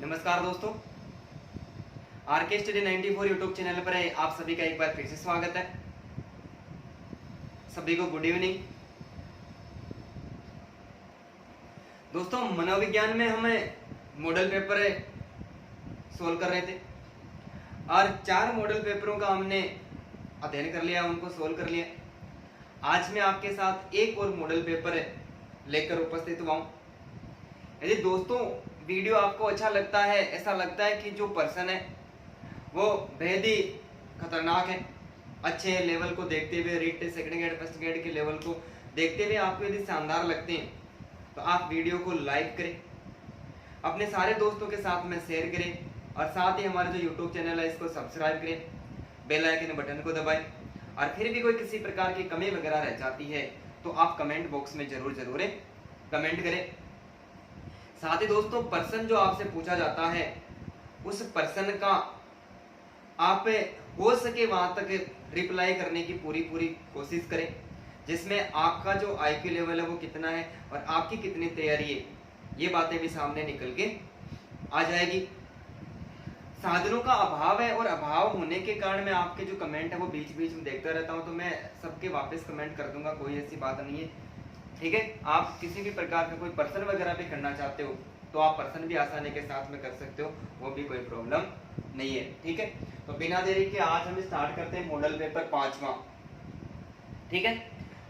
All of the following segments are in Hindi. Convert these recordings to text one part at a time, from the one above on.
नमस्कार दोस्तों, आरके स्टडी 94 यूट्यूब चैनल पर आप सभी का एक बार फिर से स्वागत है। सभी को गुड इवनिंग। दोस्तों, मनोविज्ञान में हमें मॉडल पेपर सोल्व कर रहे थे और 4 मॉडल पेपरों का हमने अध्ययन कर लिया, उनको सोल्व कर लिया। आज मैं आपके साथ एक और मॉडल पेपर लेकर उपस्थित हुआ हूं। यदि दोस्तों वीडियो आपको अच्छा लगता है, ऐसा लगता है कि जो पर्सन है वो बेहद ही खतरनाक है, अच्छे लेवल को देखते हुए, REET second grade first grade के लेवल को देखते हुए आपको यदि शानदार लगते हैं तो आप वीडियो को लाइक करें, अपने सारे दोस्तों के साथ में शेयर करें और साथ ही हमारे जो यूट्यूब चैनल है इसको सब्सक्राइब करें, बेल आइकन बटन को दबाएं। और फिर भी कोई किसी प्रकार की कमी वगैरह रह जाती है तो आप कमेंट बॉक्स में जरूर कमेंट करें। साथ ही दोस्तों, पर्सन जो आपसे पूछा जाता है उस पर्सन का आप हो सके वहां तक रिप्लाई करने की पूरी कोशिश करें, जिसमें आपका जो आईक्यू लेवल है वो कितना है और आपकी कितनी तैयारी है, ये बातें भी सामने निकल के आ जाएगी। साधनों का अभाव है और अभाव होने के कारण मैं आपके जो कमेंट है वो बीच बीच में देखता रहता हूं, तो मैं सबके वापस कमेंट कर दूंगा, कोई ऐसी बात नहीं है। ठीक है, आप किसी भी प्रकार का कोई पर्सन वगैरह भी करना चाहते हो तो आप पर्सन भी आसानी के साथ में कर सकते हो, वो भी कोई प्रॉब्लम नहीं है। ठीक है, तो बिना देरी के आज हम स्टार्ट करते हैं मॉडल पेपर 5वां। ठीक है,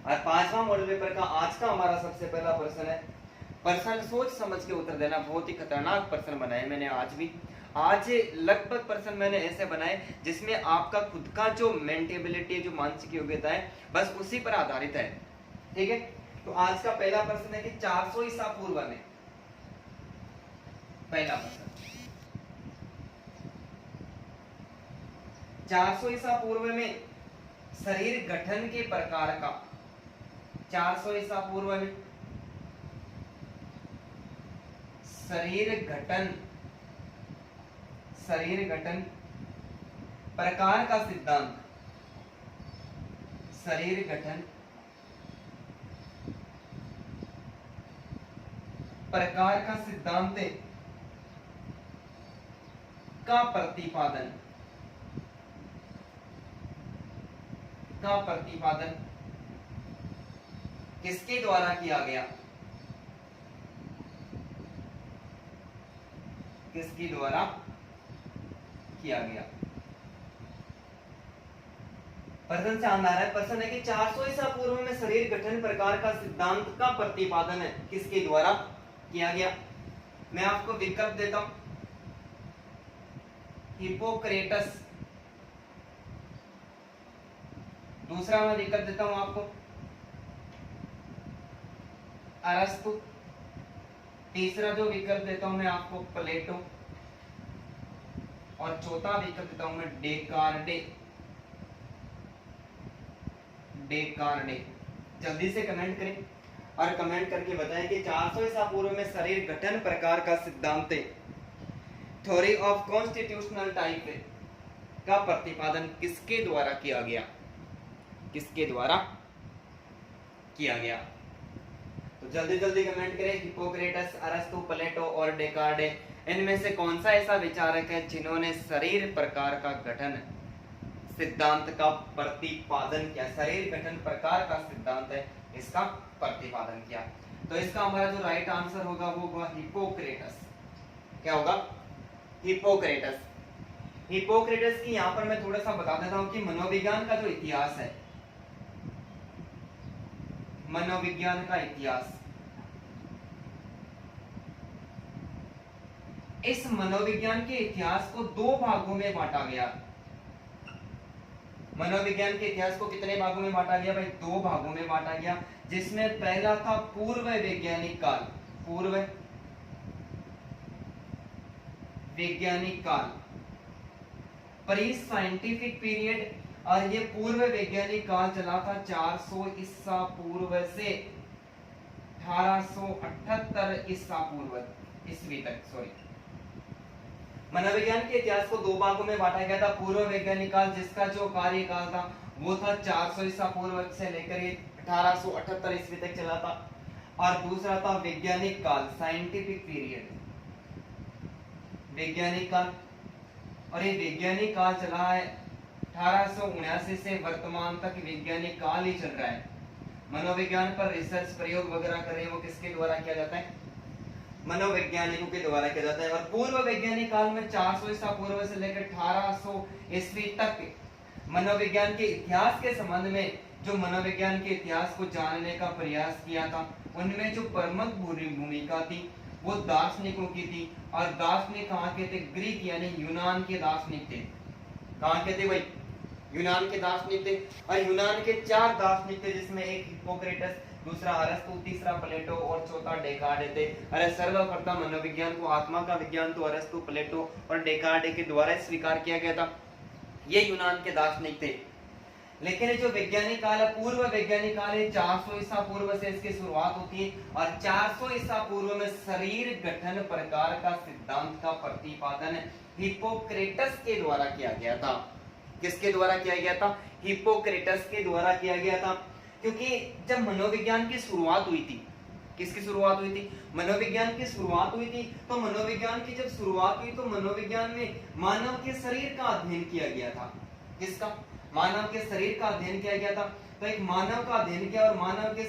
और 5वां मॉडल पेपर का आज का हमारा सबसे पहला प्रश्न है। पर्सन सोच समझ के उत्तर देना। बहुत ही खतरनाक प्रश्न बनाए मैंने आज लगभग प्रश्न मैंने ऐसे बनाए जिसमें आपका खुद का जो मेंटेबिलिटी, जो मानसिक योग्यता है, बस उसी पर आधारित है। ठीक है, तो आज का पहला प्रश्न है कि 400 ईसा पूर्व में, पहला प्रश्न 400 ईसा पूर्व में शरीर गठन के प्रकार का, 400 ईसा पूर्व में शरीर गठन प्रकार का सिद्धांत, शरीर गठन प्रकार का सिद्धांत का प्रतिपादन किसके द्वारा किया गया? किसके द्वारा किया गया? प्रश्न शानदार है। प्रश्न है कि 400 ईसा पूर्व में शरीर गठन प्रकार का सिद्धांत का प्रतिपादन है किसके द्वारा किया गया? मैं आपको विकल्प देता हूं, हिप्पोक्रेटस। दूसरा मैं विकल्प देता हूं आपको, अरस्तु। तीसरा जो विकल्प देता हूं मैं आपको, प्लेटो। और चौथा विकल्प देता हूं मैं, डेकार्डे। जल्दी से कमेंट करें और कमेंट करके बताएं कि 400 ईसा पूर्व में शरीर गठन प्रकार का सिद्धांत, थ्योरी ऑफ कॉन्स्टिट्यूशनल टाइप का प्रतिपादन किसके द्वारा किया गया? किसके द्वारा किया गया? तो जल्दी कमेंट करें। हिप्पोक्रेटस, अरस्तु, प्लेटो और डेकार्डे, इनमें से कौन सा ऐसा विचारक है जिन्होंने शरीर प्रकार का गठन सिद्धांत का प्रतिपादन किया? शरीर गठन प्रकार का सिद्धांत है, इसका प्रतिपादन किया। तो इसका हमारा जो राइट आंसर होगा वो होगा हिप्पोक्रेटस। क्या होगा? हिप्पोक्रेटस। हिप्पोक्रेटस की यहां पर मैं थोड़ा सा बता देता हूं कि मनोविज्ञान का जो इतिहास है, मनोविज्ञान का इतिहास, इस मनोविज्ञान के इतिहास को 2 भागों में बांटा गया। मनोविज्ञान के इतिहास को कितने भागों में बांटा गया भाई? 2 भागों में बांटा गया, जिसमें पहला था पूर्व वैज्ञानिक काल, पूर्व वैज्ञानिक काल, प्री साइंटिफिक पीरियड। और ये पूर्व वैज्ञानिक काल चला था 400 ईसा पूर्व से 1878 ईसा पूर्व ईस्वी तक। सॉरी, मनोविज्ञान के इतिहास को 2 भागों में बांटा गया था। पूर्व वैज्ञानिक काल, जिसका जो कार्यकाल था वो था 400 ईसा पूर्व से लेकर 1878 ईस्वी तक चला था। और दूसरा था वैज्ञानिक काल, साइंटिफिक पीरियड। वैज्ञानिक काल, और ये वैज्ञानिक काल चला है 1879 से वर्तमान तक वैज्ञानिक काल ही चल रहा है। मनोविज्ञान पर रिसर्च प्रयोग वगैरह कर रहे हैं वो किसके द्वारा किया जाता है? मनोवैज्ञानिकों के द्वारा किया जाता है। और पूर्व वैज्ञानिक काल में 400 ईसा पूर्व से लेकर 1800 ईस्वी तक मनोविज्ञान के इतिहास के संबंध में जो मनोविज्ञान के इतिहास को जानने का प्रयास किया था, उनमें जो प्रमुख भूमिका थी वो दार्शनिकों की थी। और दार्शनिक कहाँ के थे? ग्रीक यानी यूनान के दार्शनिक थे। कहाँ के थे भाई? यूनान के दार्शनिक थे। और यूनान के 4 दार्शनिक थे, जिसमें एक हिप्पोक्रेटस, दूसरा अरस्तु, तीसरा प्लेटो और चौथा डेकार्ड थे। अरे सर्वप्रथम मनोविज्ञान को आत्मा का विज्ञान तो अरस्तु, प्लेटो और डेकार्ड के द्वारा स्वीकार किया गया था। ये यूनान के दार्शनिक थे। लेकिन जो वैज्ञानिक काल है, पूर्व वैज्ञानिक काल है, 400 ईसा पूर्व से इसकी शुरुआत होती है। और 400 ईसा पूर्व में शरीर गठन प्रकार का सिद्धांत का प्रतिपादन हिप्पोक्रेटस के द्वारा किया गया था। किसके द्वारा किया गया था? हिप्पोक्रेटस के द्वारा किया गया था। क्योंकि जब मनोविज्ञान की शुरुआत हुई थी, किसकी शुरुआत हुई थी? मनोविज्ञान की शुरुआत हुई थी। तो मनोविज्ञान की जब शुरुआत हुई तो मनोविज्ञान में मानव के शरीर का अध्ययन किया गया था। किसका? मानव के शरीर का अध्ययन किया गया था। तो एक मानव का अध्ययन किया, और मानव के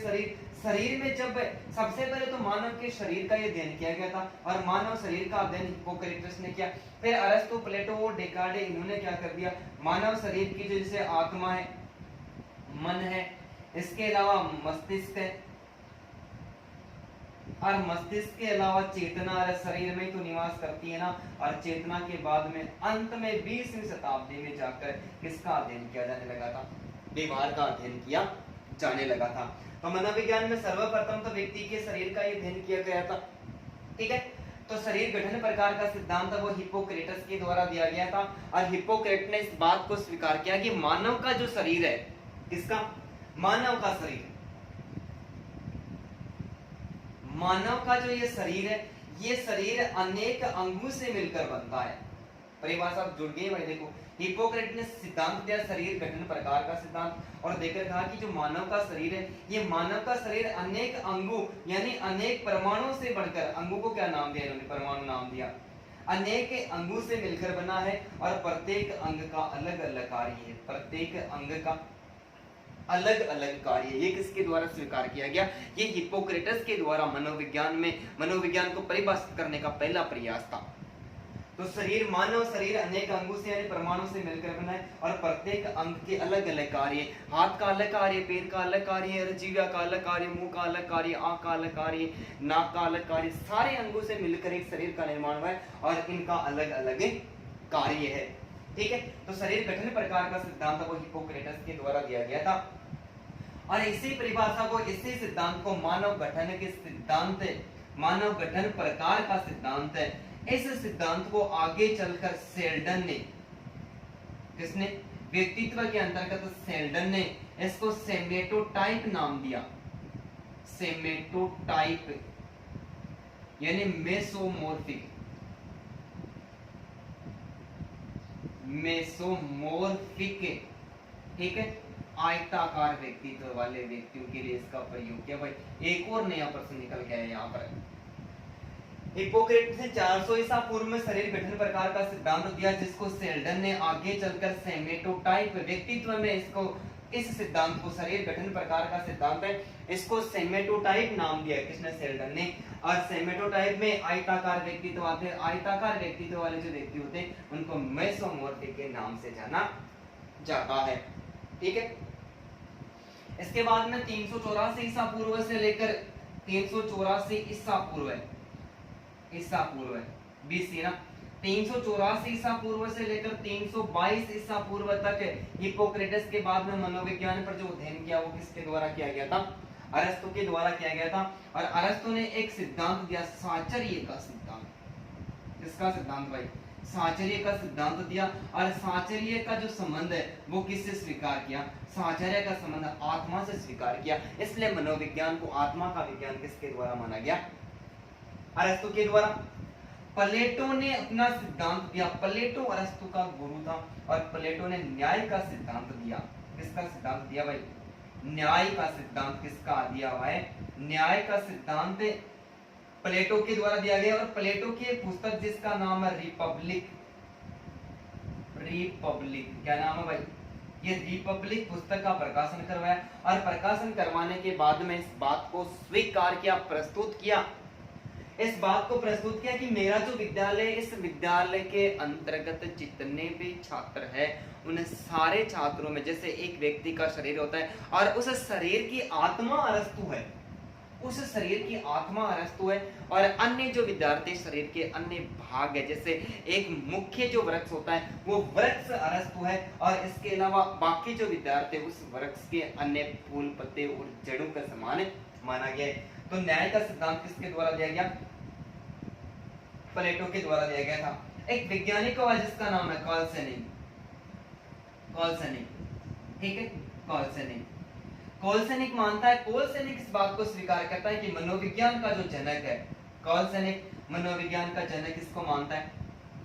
शरीर में जब सबसे पहले तो मानव के शरीर का ये अध्ययन किया गया था, और मानव शरीर का अध्ययन हिप्पोक्रेटस ने किया। फिर अरस्तु, प्लेटो और डेकार्ड इन्होंने क्या कर दिया? मानव शरीर की जो जैसे आत्मा है, मन है, इसके अलावा मस्तिष्क है, और मस्तिष्क के अलावा चेतना शरीर में तो निवास करती है ना। और चेतना के बाद में अंत में 20वीं शताब्दी में जाकर किसका अध्ययन किया जाने लगा था? व्यवहार का अध्ययन किया जाने लगा था। तो मनोविज्ञान में सर्वप्रथम तो व्यक्ति के शरीर का अध्ययन किया गया था। ठीक है, तो शरीर गठन प्रकार का सिद्धांत वो हिप्पोक्रेटस के द्वारा दिया गया था। और हिप्पोक्रेटस ने इस बात को स्वीकार किया कि मानव का जो शरीर है, किसका? मानव का शरीर, मानव का जो ये शरीर है, ये शरीर अनेक अंगों से मिलकर बनता है। परिभाषा जुड़ गई भाई। देखो, हिप्पोक्रेटस ने सिद्धांत दिया शरीर गठन प्रकार का सिद्धांत, और देखकर कहा कि जो मानव का शरीर है, ये मानव का शरीर अनेक अंगों यानी अनेक परमाणुओं से बढ़कर, अंगों को क्या नाम दिया इन्होंने? परमाणु नाम दिया। अनेक अंगों से मिलकर बना है, और प्रत्येक अंग का अलग अलग कार्य है। प्रत्येक अंग का अलग अलग कार्य। ये किसके द्वारा स्वीकार किया गया? ये हिप्पोक्रेटस के द्वारा मनोविज्ञान को परिभाषित करने का पहला प्रयास था। तो शरीर, मानव शरीर अनेक अंगों से यानी परमाणु से मिलकर बना है, और प्रत्येक अंग के अलग अलग कार्य। हाथ का अलग कार्य, पैर का अलग कार्य, जीवा का अलग कार्य, मुंह का अलग कार्य, आंख का अलग कार्य, नाक का अलग कार्य। सारे अंगों से मिलकर एक शरीर का निर्माण हुआ है, और इनका अलग अलग कार्य है। ठीक है, तो शरीर गठन प्रकार का सिद्धांत वो हिप्पोक्रेटस के द्वारा दिया गया था। और इसी परिभाषा को, इसी सिद्धांत को मानव गठन के सिद्धांत, मानव गठन प्रकार का सिद्धांत है, इस सिद्धांत को आगे चलकर सेल्डन ने, किसने? व्यक्तित्व के अंतर्गत सेल्डन ने इसको सेमेटोटाइप नाम दिया। सेमेटोटाइप यानी मेसोमोर्फिक, मेसोमोर्फिक। ठीक है, आयताकार व्यक्तित्व वाले व्यक्तियों के लिए इसका प्रयोग किया। भाई एक और नया प्रश्न निकल गया है यहाँ पर। हिप्पोक्रेटस ने 400 ईसा पूर्व में शरीर गठन प्रकार का सिद्धांत दिया, जिसको सेल्डन ने आगे चलकर सेमेटोटाइप व्यक्तित्व में इसको, इस सिद्धांत को, शरीर गठन प्रकार का सिद्धांत है, इसको सेमेटोटाइप नाम दिया। किसने? सेल्डन ने। और सेमेटोटाइप में आयताकार व्यक्तित्व आते हैं। आयताकार व्यक्तित्व वाले जो व्यक्ति होते हैं उनको मेसोमोर्फिक के नाम से जाना जाता है। ठीक है, इसके बाद में 384 ईसा पूर्व से लेकर 384 ईसा पूर्व है, ईसा पूर्व है, बीसी ना। 384 ईसा पूर्व से लेकर 322 ईसा पूर्व तक हिप्पोक्रेटस के बाद में मनोविज्ञान पर जो अध्ययन किया वो किसके द्वारा किया गया था? अरस्तु के द्वारा किया गया था। और अरस्तु ने एक सिद्धांत दिया, साचर्य का सिद्धांत। किसका सिद्धांत भाई? साचर्य का सिद्धांत दिया। और साचर्य का जो संबंध है वो किससे स्वीकार किया? साचर्य का संबंध आत्मा से स्वीकार किया। इसलिए मनोविज्ञान को आत्मा का विज्ञान किसके द्वारा माना गया? अरस्तु के द्वारा। प्लेटो ने अपना सिद्धांत दिया। प्लेटो अरस्तु का गुरु था, और प्लेटो ने न्याय का सिद्धांत दिया। किसका सिद्धांत दिया भाई? न्याय का सिद्धांत किसका दिया हुआ है? न्याय का सिद्धांत प्लेटो के द्वारा दिया गया, और प्लेटो की एक पुस्तक जिसका नाम है रिपब्लिक। रिपब्लिक क्या नाम है भाई? ये रिपब्लिक पुस्तक का प्रकाशन करवाया, और प्रकाशन करवाने के बाद में इस बात को स्वीकार किया, प्रस्तुत किया, इस बात को प्रस्तुत किया कि मेरा जो विद्यालय, इस विद्यालय के अंतर्गत जितने भी छात्र हैं उन सारे छात्रों में, जैसे एक व्यक्ति का शरीर होता है और उस शरीर की आत्मा अरस्तु है, उस शरीर की आत्मा अरस्तु है, और अन्य जो विद्यार्थी शरीर के अन्य भाग है, जैसे एक मुख्य जो वृक्ष होता है वो वृक्ष अरस्तु है, और इसके अलावा बाकी जो विद्यार्थी उस वृक्ष के अन्य फूल पत्ते और जड़ों का समान माना गया है। तो न्याय का सिद्धांत किसके द्वारा दिया गया? प्लेटो के द्वारा दिया गया था। एक वैज्ञानिक हुआ जिसका नाम है कॉल्सनिक। ठीक है, कॉल्सनिक मानता है, कॉल्सनिक इस बात को स्वीकार करता है कि मनोविज्ञान का जो जनक है, कॉल्सनिक मनोविज्ञान का जनक किसको मानता है?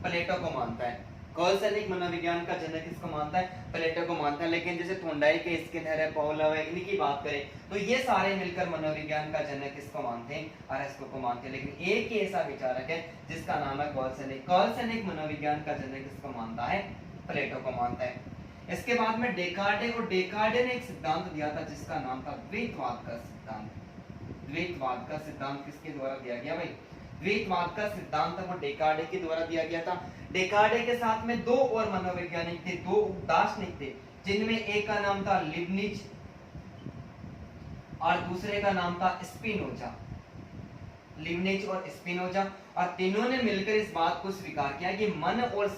प्लेटो को मानता है। कॉल्सनिक मनोविज्ञान का जनक किसको मानता है? प्लेटो को मानता है। लेकिन जैसे थोंडाइक है, स्किनर है, पावलोव है, इनकी बात करें तो ये सारे मिलकर मनोविज्ञान का जनक किसको मानते हैं? अरस्तु को मानते हैं। लेकिन एक ही ऐसा विचारक है जिसका नाम है कॉल्सनिक। कॉल्सनिक मनोविज्ञान का जनक किसको मानता है? प्लेटो को मानता है। इसके बाद में डेकार्टे, और डेकार्टे ने एक सिद्धांत दिया था जिसका नाम था द्वैतवाद का सिद्धांत। द्वैतवाद का सिद्धांत किसके द्वारा दिया गया भाई? द्वैतवाद का सिद्धांत वो डेकार्टे के द्वारा दिया गया था। डेकार्टे के साथ में दो और मनोवैज्ञानिक थे, दो दार्शनिक थे, जिनमें एक का नाम था लिबनिज और दूसरे का नाम था स्पिनोजा। लिबनिज और स्पिनोजा, और तीनों ने मिलकर इस बात को स्वीकार किया कि मन और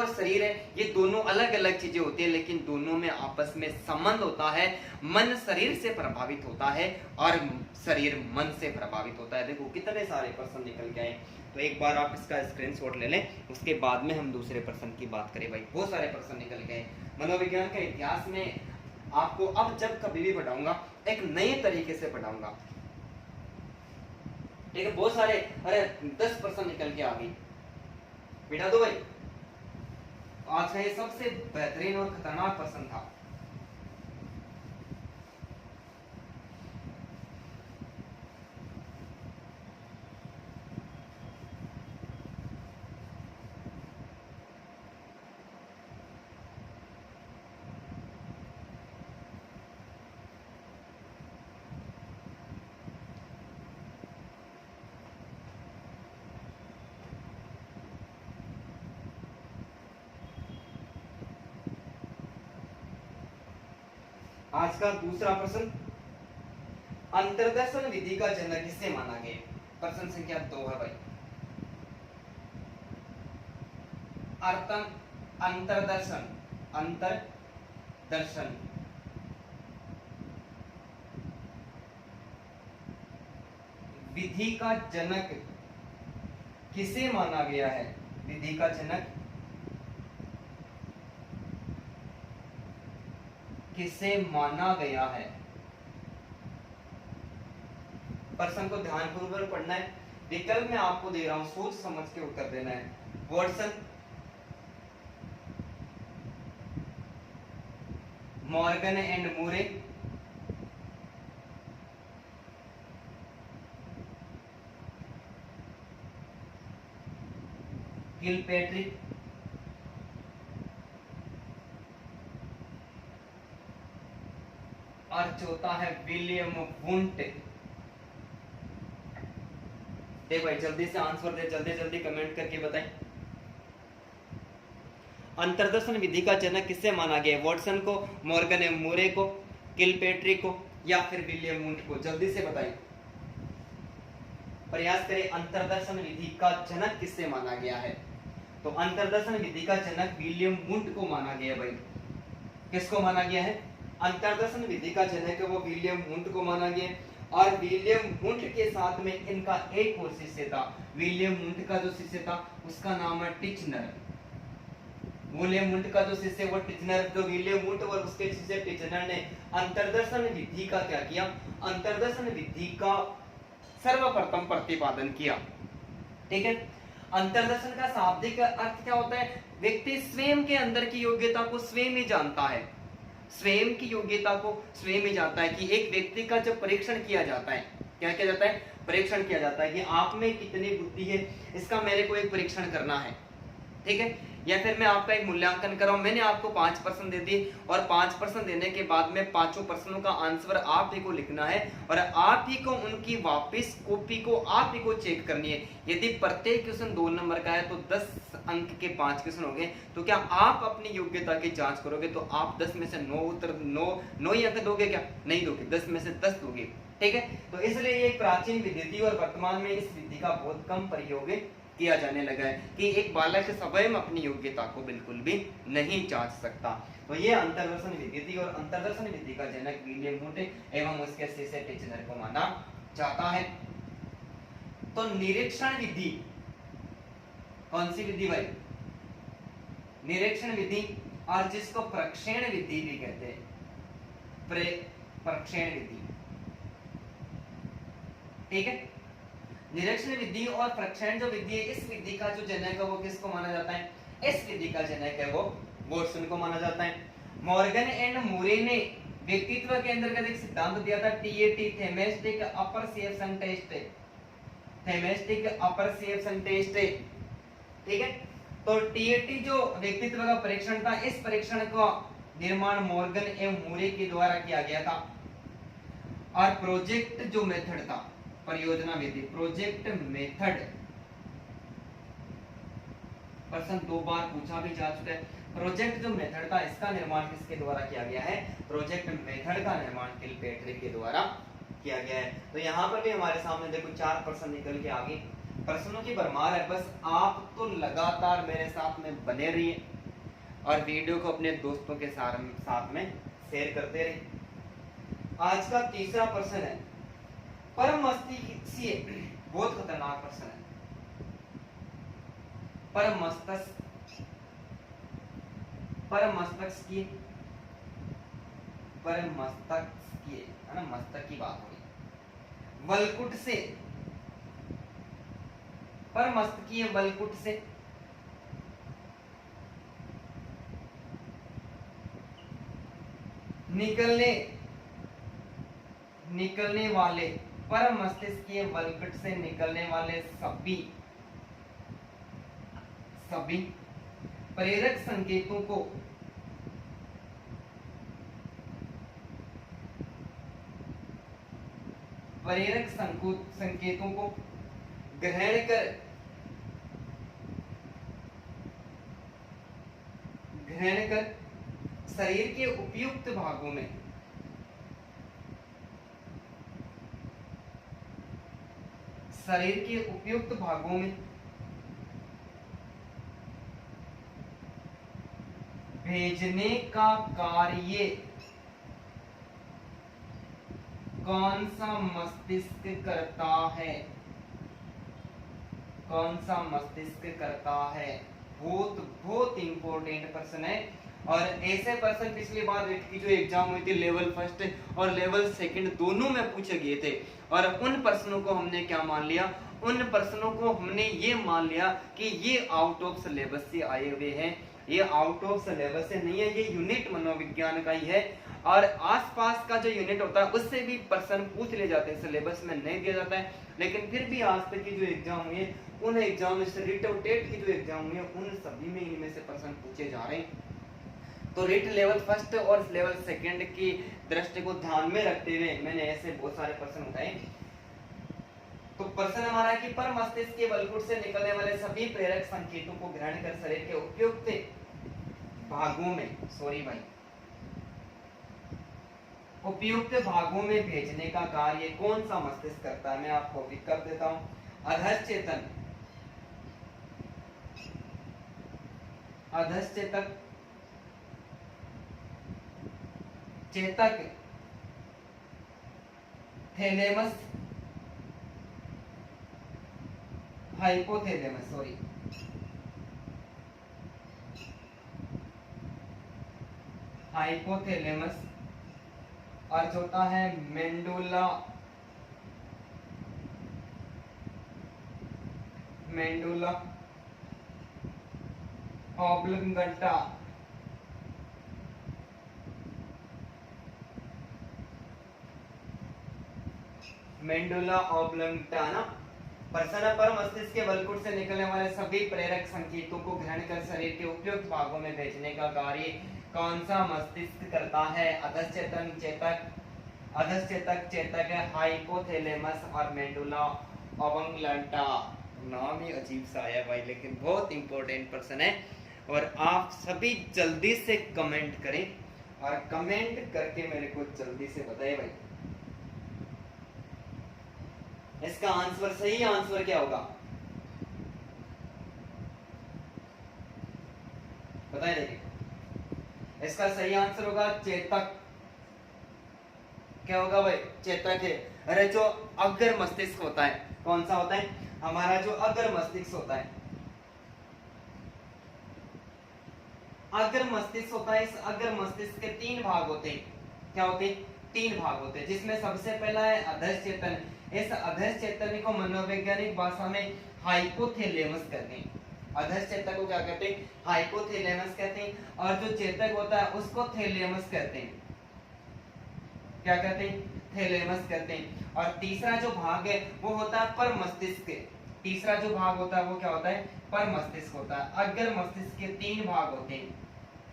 शरीर है, ये दोनों अलग अलग चीजें होती है, लेकिन दोनों में आपस में संबंध होता है। मन शरीर से प्रभावित होता है और शरीर मन से प्रभावित होता है। देखो कितने सारे प्रश्न निकल के आए, तो एक बार आप इसका स्क्रीनशॉट ले लें, उसके बाद में हम दूसरे प्रश्न की बात करें। भाई बहुत सारे प्रश्न निकल गए। मनोविज्ञान के इतिहास में आपको अब जब कभी भी पढ़ाऊंगा एक नए तरीके से पढ़ाऊंगा, ठीक है? बहुत सारे, अरे 10 प्रश्न निकल के आ गए, बिठा दो भाई। आज का ये सबसे बेहतरीन और खतरनाक प्रश्न था। आज का दूसरा प्रश्न, अंतर्दर्शन विधि का जनक किसे माना गया? प्रश्न संख्या 2 है भाई। अंतर्दर्शन विधि का जनक किसे माना गया है? विधि का जनक किसे माना गया है? प्रश्न को ध्यानपूर्वक पढ़ना है। विकल्प मैं आपको दे रहा हूं, सोच समझ के उत्तर देना है। Watson, Morgan and Moore, Kilpatrick, और चौथा है विलियम वुंट। देखो भाई जल्दी से आंसर दे, जल्दी कमेंट करके बताएं। अंतर्दर्शन विधि का जनक किससे माना गया? वॉटसन को, मॉर्गन एंड मूरे को, किलपैट्रिक को, या फिर विलियम वुंट को? जल्दी से बताएं, प्रयास करें। अंतर्दर्शन विधि का जनक किससे माना गया है? तो अंतर्दर्शन विधि का जनक विलियम वुंट को माना गया भाई। किसको माना गया है? अंतर्दर्शन विधि का जनक है वो विलियम वुंट को माना गया। और विलियम वुंट के साथ में इनका एक और शिष्य था। विलियम वुंट का जो शिष्य था उसका नाम है टिचनर। विलियम वुंट का जो शिष्य वो टिचनर, जो विलियम वुंट और उसके शिष्य टिचनर ने अंतर्दर्शन विधि का क्या किया? अंतर्दर्शन विधि का सर्वप्रथम प्रतिपादन किया। ठीक है, अंतर्दर्शन का शाब्दिक अर्थ क्या होता है? व्यक्ति स्वयं के अंदर की योग्यता को स्वयं ही जानता है, स्वयं की योग्यता को स्वयं ही जानता है। कि एक व्यक्ति का जब परीक्षण किया जाता है, क्या किया जाता है, परीक्षण किया जाता है कि आप में कितनी बुद्धि है, इसका मेरे को एक परीक्षण करना है, ठीक है। या फिर मैं आपका एक मूल्यांकन कर रहा हूं, मैंने आपको 5% दे दी और 5% देने के बाद में 5 प्रश्नों का आंसर आप ही को लिखना है और आप ही को उनकी वापस कॉपी को आप ही को चेक करनी है। यदि प्रत्येक क्वेश्चन 2 नंबर का है तो 10 अंक के 5 क्वेश्चन हो गए, तो क्या आप अपनी योग्यता की जांच करोगे तो आप 10 में से 9 ही अंक दोगे? क्या नहीं दोगे, 10 में से 10 दोगे, ठीक है। तो इसलिए ये प्राचीन विधि थी और वर्तमान में इस विधि का बहुत कम प्रयोग किया जाने लगा है कि एक बालक स्वयं अपनी योग्यता को बिल्कुल भी नहीं जांच सकता। तो ये अंतर्दर्शन विधि थी और अंतर्दर्शन विधि का जनक विलियम हुट एवं उसके शिष्य टिचनर को माना जाता है। तो निरीक्षण विधि कौन सी विधि भाई? निरीक्षण विधि, और जिसको प्रक्षेण विधि भी कहते हैं, प्रक्षेण विधि, ठीक है। निरीक्षण विधि और प्रक्षेण जो विधि है, इस विधि का जो जनक है वो किसको माना जाता है? इस विधि का जनक है वो वॉटसन को माना जाता है। मॉर्गन एंड मूरे ने व्यक्तित्व के अंतर्गत एक सिद्धांत दिया था, TAT, थेमेस्टिक apperception test, थेमेस्टिक apperception test, ठीक है। तो टीएटी जो व्यक्तित्व का परीक्षण था, इस परीक्षण का निर्माण मॉर्गन एवं मूरे के द्वारा किया गया था। और प्रोजेक्ट जो मेथड था, परियोजना विधि, प्रोजेक्ट मेथड, प्रश्न 2 बार पूछा भी जा चुका है। प्रोजेक्ट जो मेथड था, इसका निर्माण किसके द्वारा किया गया है? प्रोजेक्ट मेथड का निर्माण किलपेट्री के द्वारा किया गया है। तो यहाँ पर भी हमारे सामने देखो 4 प्रश्न निकल के आगे, प्रश्नों की भरमार है। बस आप तो लगातार मेरे साथ में बने रहिए और वीडियो को अपने दोस्तों के साथ में शेयर करते रहिए। आज का तीसरा प्रश्न है, परम मस्तिष्क, बहुत खतरनाक प्रश्न है। परम मस्तिष्क है ना, मस्तक की बात हो रही। वलकुट से, परम मस्तकीय वलकुट से निकलने वाले, परम मस्तिष्कीय वलकुट से निकलने वाले सभी प्रेरक संकेतों को ग्रहण कर शरीर के उपयुक्त भागों में भेजने का कार्य कौन सा मस्तिष्क करता है? बहुत इंपॉर्टेंट प्रश्न है। और ऐसे प्रश्न पिछली बार की जो एग्जाम हुई थी लेवल फर्स्ट और लेवल सेकंड दोनों में पूछे गए थे, और उन प्रश्नों को हमने क्या मान लिया? उन प्रश्नों को हमने ये मान लिया कि ये आउट ऑफ सिलेबस से आए हुए हैं। ये आउट ऑफ सिलेबस से नहीं है, ये यूनिट मनोविज्ञान का ही है। और आसपास का जो यूनिट होता है उससे भी प्रश्न पूछ ले जाते हैं, सिलेबस में नहीं दिया जाता है। लेकिन फिर भी आज तक की जो एग्जाम हुई है, उन एग्जाम में रिट और टेट की जो एग्जाम हुई है, उन सभी में इनमें से प्रश्न पूछे जा रहे हैं। तो रिट लेवल फर्स्ट और लेवल सेकंड की दृष्टि को ध्यान में रखते हुए मैंने ऐसे बहुत सारे प्रश्न उठाए। तो प्रश्न हमारा है कि पर मस्तिष्क के वलकुट से निकलने वाले सभी प्रेरक संकेतों को ग्रहण कर शरीर के उपयुक्त भागों में, उपयुक्त भागों में भेजने का कार्य कौन सा मस्तिष्क करता है? मैं आपको विकल्प देता हूं। अधश्चेतन, चेतक, थैलेमस, हाइपोथैलेमस, हाइपोथैलेमस, और चौथा है मेंडुला ऑब्लिंगटा। मेंडुला ऑब्लंगटा ना। प्रसन्न पर मस्तिष्क के वलकुट से निकलने वाले सभी प्रेरक संकेतों को ग्रहण कर शरीर के उपयुक्त भागों में भेजने का कार्य कौन सा मस्तिष्क करता है? अधश्चेतन, चेतक, अधश्चेतक, चेतक, हाइपोथैलेमस और मेंडुला ऑब्लंगटा। नाम ही अजीब सा है भाई, लेकिन बहुत इंपॉर्टेंट प्रश्न है और आप सभी जल्दी से कमेंट करें और कमेंट करके मेरे को जल्दी से बताइए भाई इसका आंसर, सही आंसर क्या होगा? बताइए। देखिए इसका सही आंसर होगा चेतक। क्या होगा भाई? चेतक है। अरे जो अग्र मस्तिष्क होता है, कौन सा होता है? हमारा जो अग्र मस्तिष्क होता है, अग्र मस्तिष्क होता है। इस अग्र मस्तिष्क के 3 भाग होते हैं। क्या होते हैं? 3 भाग होते हैं, जिसमें सबसे पहला है अधस चेतन। इस अधस चेतन को मनोवैज्ञानिक भाषा में हाइपोथैलेमस कहते हैं। अधस चेतन को क्या कहते हैं? हाइपोथैलेमस कहते हैं। और जो चेतक होता है उसको थैलेमस कहते हैं। क्या कहते हैं? थैलेमस कहते हैं। और तीसरा जो भाग है वो होता है पर मस्तिष्क। तीसरा जो भाग होता है वो क्या होता है? पर मस्तिष्क होता है। अग्र मस्तिष्क के 3 भाग होते हैं।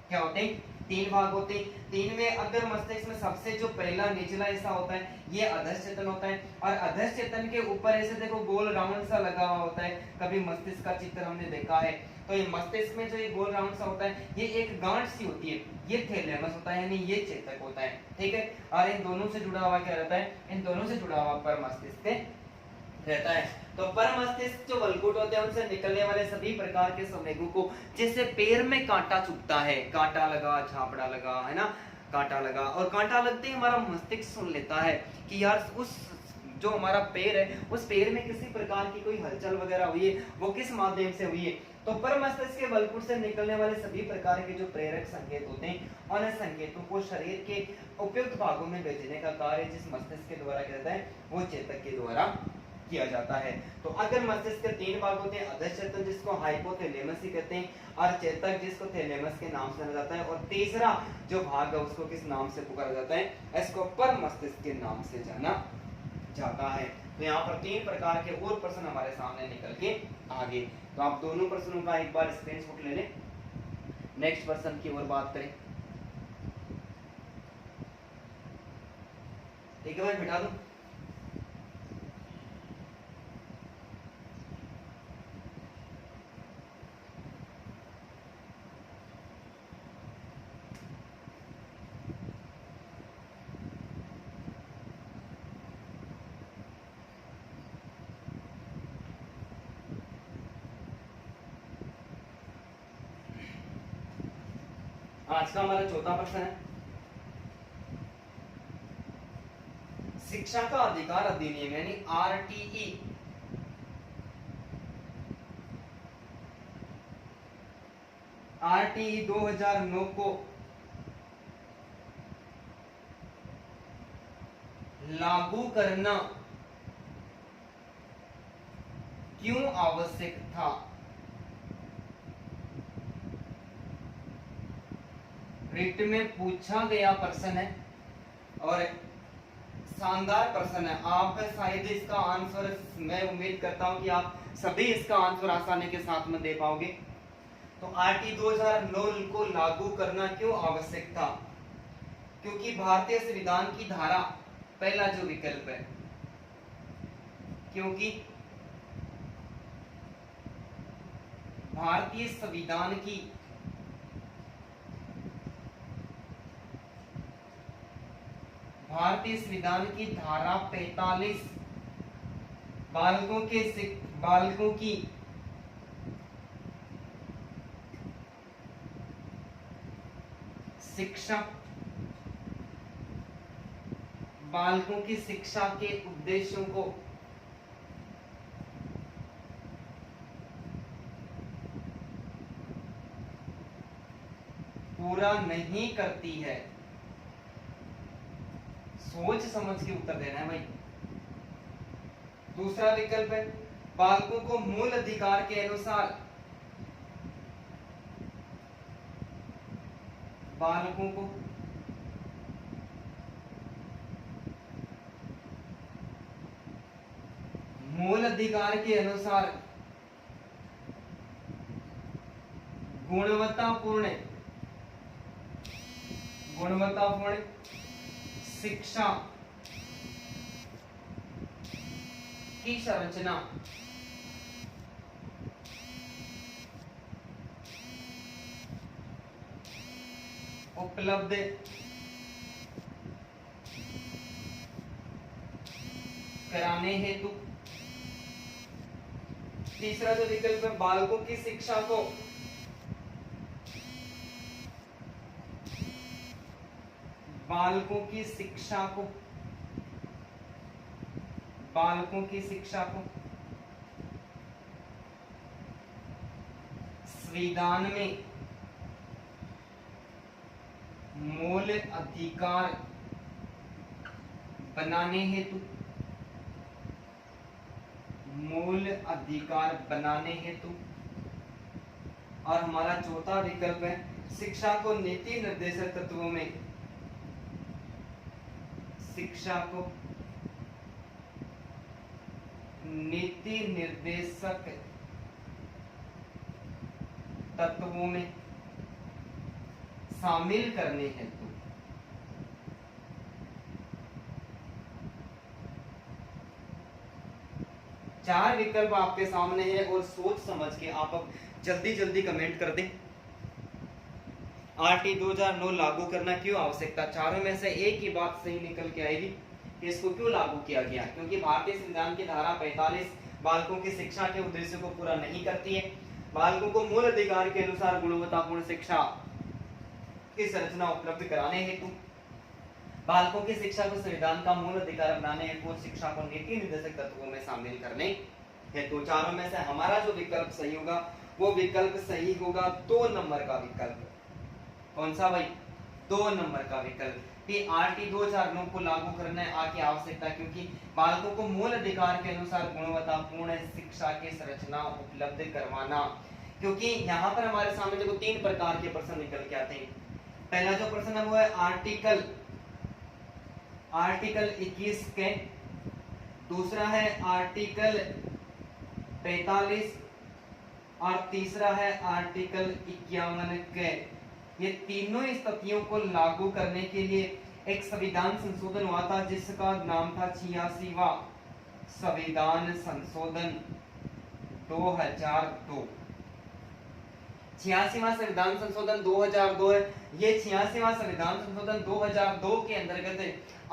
क्या होते हैं? 3 भाग होते हैं। 3 में अग्र मस्तिष्क में सबसे जो पहला निचला हिस्सा होता है ये अधस चेतन होता है। और अधस चेतन के ऊपर ऐसे देखो गोल राउंड सा लगा हुआ होता है। कभी मस्तिष्क का चित्र हमने देखा है तो ये मस्तिष्क में जो ये गोल राउंड सा होता है ये एक गांठ सी होती है, ये थैलेमस होता है, यानी ये चेतक होता है। ठीक है। और इन दोनों से जुड़ा हुआ क्या रहता है? इन दोनों से जुड़ा हुआ पर मस्तिष्क रहता है। तो पर मस्तिष्क जो वलकुट होते हैं उनसे निकलने वाले सभी प्रकार के संवेगों को, जैसे पैर में कांटा चुभता है, कांटा लगा, झापड़ा लगा, है ना, कांटा लगा, और कांटा लगते ही हमारा मस्तिष्क सुन लेता है कि यार उस जो हमारा पैर है उस पैर में किसी प्रकार की कोई हलचल वगैरह हुई है, वो किस माध्यम से हुई है। तो पर मस्तिष्क के वलकुट से निकलने वाले सभी प्रकार के जो प्रेरक संकेत होते हैं उन संकेतों को शरीर के उपयुक्त भागों में भेजने का कार्य जिस मस्तिष्क के द्वारा किया जाता है वो चेतक के द्वारा किया जाता है। तो अगर मस्तिष्क के 3 भाग होते हैं, अधस चेतन जिसको हाइपोथैलेमस ही कहते हैं, और चेतक जिसको थैलेमस के नाम से जाना जाता है, और तीसरा जो भाग है उसको किस नाम से पुकारा जाता है? इसको पर मस्तिष्क के नाम से जाना जाता है। तो यहाँ पर 3 प्रकार के और प्रश्न हमारे सामने निकल के आगे। तो आप दोनों प्रश्नों का एक बार स्क्रीनशॉट ले लें। नेक्स्ट प्रश्न की ओर बात करें। एक बार बिठा दूं। आज का हमारा चौथा प्रश्न है, शिक्षा का अधिकार अधिनियम यानी आरटीई आरटीई 2009 को लागू करना क्यों आवश्यक था? रिट में पूछा गया प्रश्न है और शानदार प्रश्न है। आप शायद इसका आंसर, मैं उम्मीद करता हूं कि आप सभी इसका आंसर आसानी के साथ में दे पाओगे। तो आरटी 2009 को लागू करना क्यों आवश्यक था? क्योंकि भारतीय संविधान की धारा, पहला जो विकल्प है, क्योंकि भारतीय संविधान की धारा 45 बालकों की शिक्षा, बालकों की शिक्षा के उद्देश्यों को पूरा नहीं करती है। सोच समझ के उत्तर देना है भाई। दूसरा विकल्प है, बालकों को मूल अधिकार के अनुसार, बालकों को अधिकार के अनुसार गुणवत्तापूर्ण शिक्षा की संरचना उपलब्ध कराने हेतु, तीसरा जो विकल्प है बालकों की शिक्षा को संविधान में मूल अधिकार बनाने हेतु, और हमारा चौथा विकल्प है शिक्षा को नीति निर्देशक तत्वों में शामिल करने हेतु। चार विकल्प आपके सामने है और सोच समझ के आप अब जल्दी कमेंट कर दें। RT 2009 लागू करना क्यों आवश्यकता? चारों में से एक ही बात सही निकल के आएगी कि इसको क्यों लागू किया गया, क्योंकि भारतीय संविधान की धारा 45 बालकों की शिक्षा के उद्देश्य को पूरा नहीं करती है। बालकों को मूल अधिकार के अनुसार गुणवत्तापूर्ण शिक्षा की संरचना उपलब्ध कराने हेतु, बालकों की शिक्षा को संविधान का मूल अधिकार बनाने हेतु और शिक्षा को नीति निर्देशक तत्वों में शामिल करने हेतु। चारों में से हमारा जो विकल्प सही होगा वो विकल्प सही होगा 2 नंबर का विकल्प। कौन सा भाई? 2 नंबर का विकल्प कि RT 2009 को लागू करने की आवश्यकता, क्योंकि बालकों को मूल अधिकार के अनुसार गुणवत्तापूर्ण शिक्षा की संरचना उपलब्ध करवाना। क्योंकि यहाँ पर हमारे सामने देखो 3 प्रकार के प्रश्न निकल के आते हैं। पहला जो प्रश्न है वो है आर्टिकल 21 के, दूसरा है आर्टिकल 45 और तीसरा है आर्टिकल 51 के। ये तीनों स्थितियों को लागू करने के लिए एक संविधान संशोधन हुआ था जिसका नाम था 86वां संविधान संशोधन 2002। 86वां संविधान संशोधन 2002 है। ये 86वां संविधान संशोधन 2002 के अंतर्गत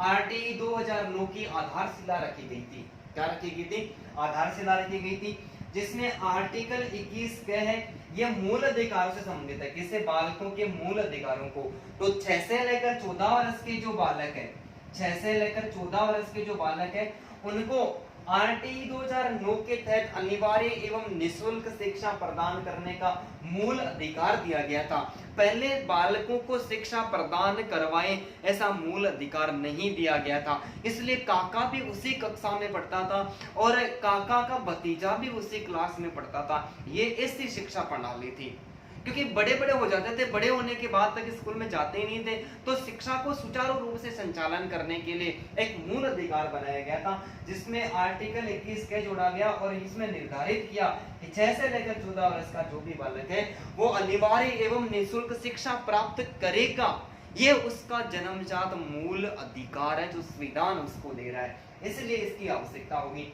RT 2009 की आधारशिला रखी गई थी। क्या रखी गई थी? आधारशिला रखी गई थी, जिसमें आर्टिकल 21 क्या है? ये मूल अधिकारों से संबंधित है। किसे? बालकों के मूल अधिकारों को। तो 6 से लेकर 14 वर्ष के जो बालक है, 6 से लेकर 14 वर्ष के जो बालक है, उनको RT 2009 के तहत अनिवार्य एवं निःशुल्क शिक्षा प्रदान करने का मूल अधिकार दिया गया था। पहले बालकों को शिक्षा प्रदान करवाएं ऐसा मूल अधिकार नहीं दिया गया था। इसलिए काका भी उसी कक्षा में पढ़ता था और काका का भतीजा भी उसी क्लास में पढ़ता था। ये ऐसी शिक्षा प्रणाली थी। क्योंकि बड़े बड़े हो जाते थे, बड़े होने के बाद तक स्कूल में जाते ही नहीं थे, तो शिक्षा को सुचारू रूप से संचालन करने के लिए एक मूल अधिकार बनाया गया था, जिसमें आर्टिकल 21 के जोड़ा गया और इसमें निर्धारित किया कि 6 से लेकर 14 वर्ष का जो भी बालक है वो अनिवार्य एवं निःशुल्क शिक्षा प्राप्त करेगा। ये उसका जन्मजात मूल अधिकार है जो संविधान उसको दे रहा है, इसलिए इसकी आवश्यकता होगी।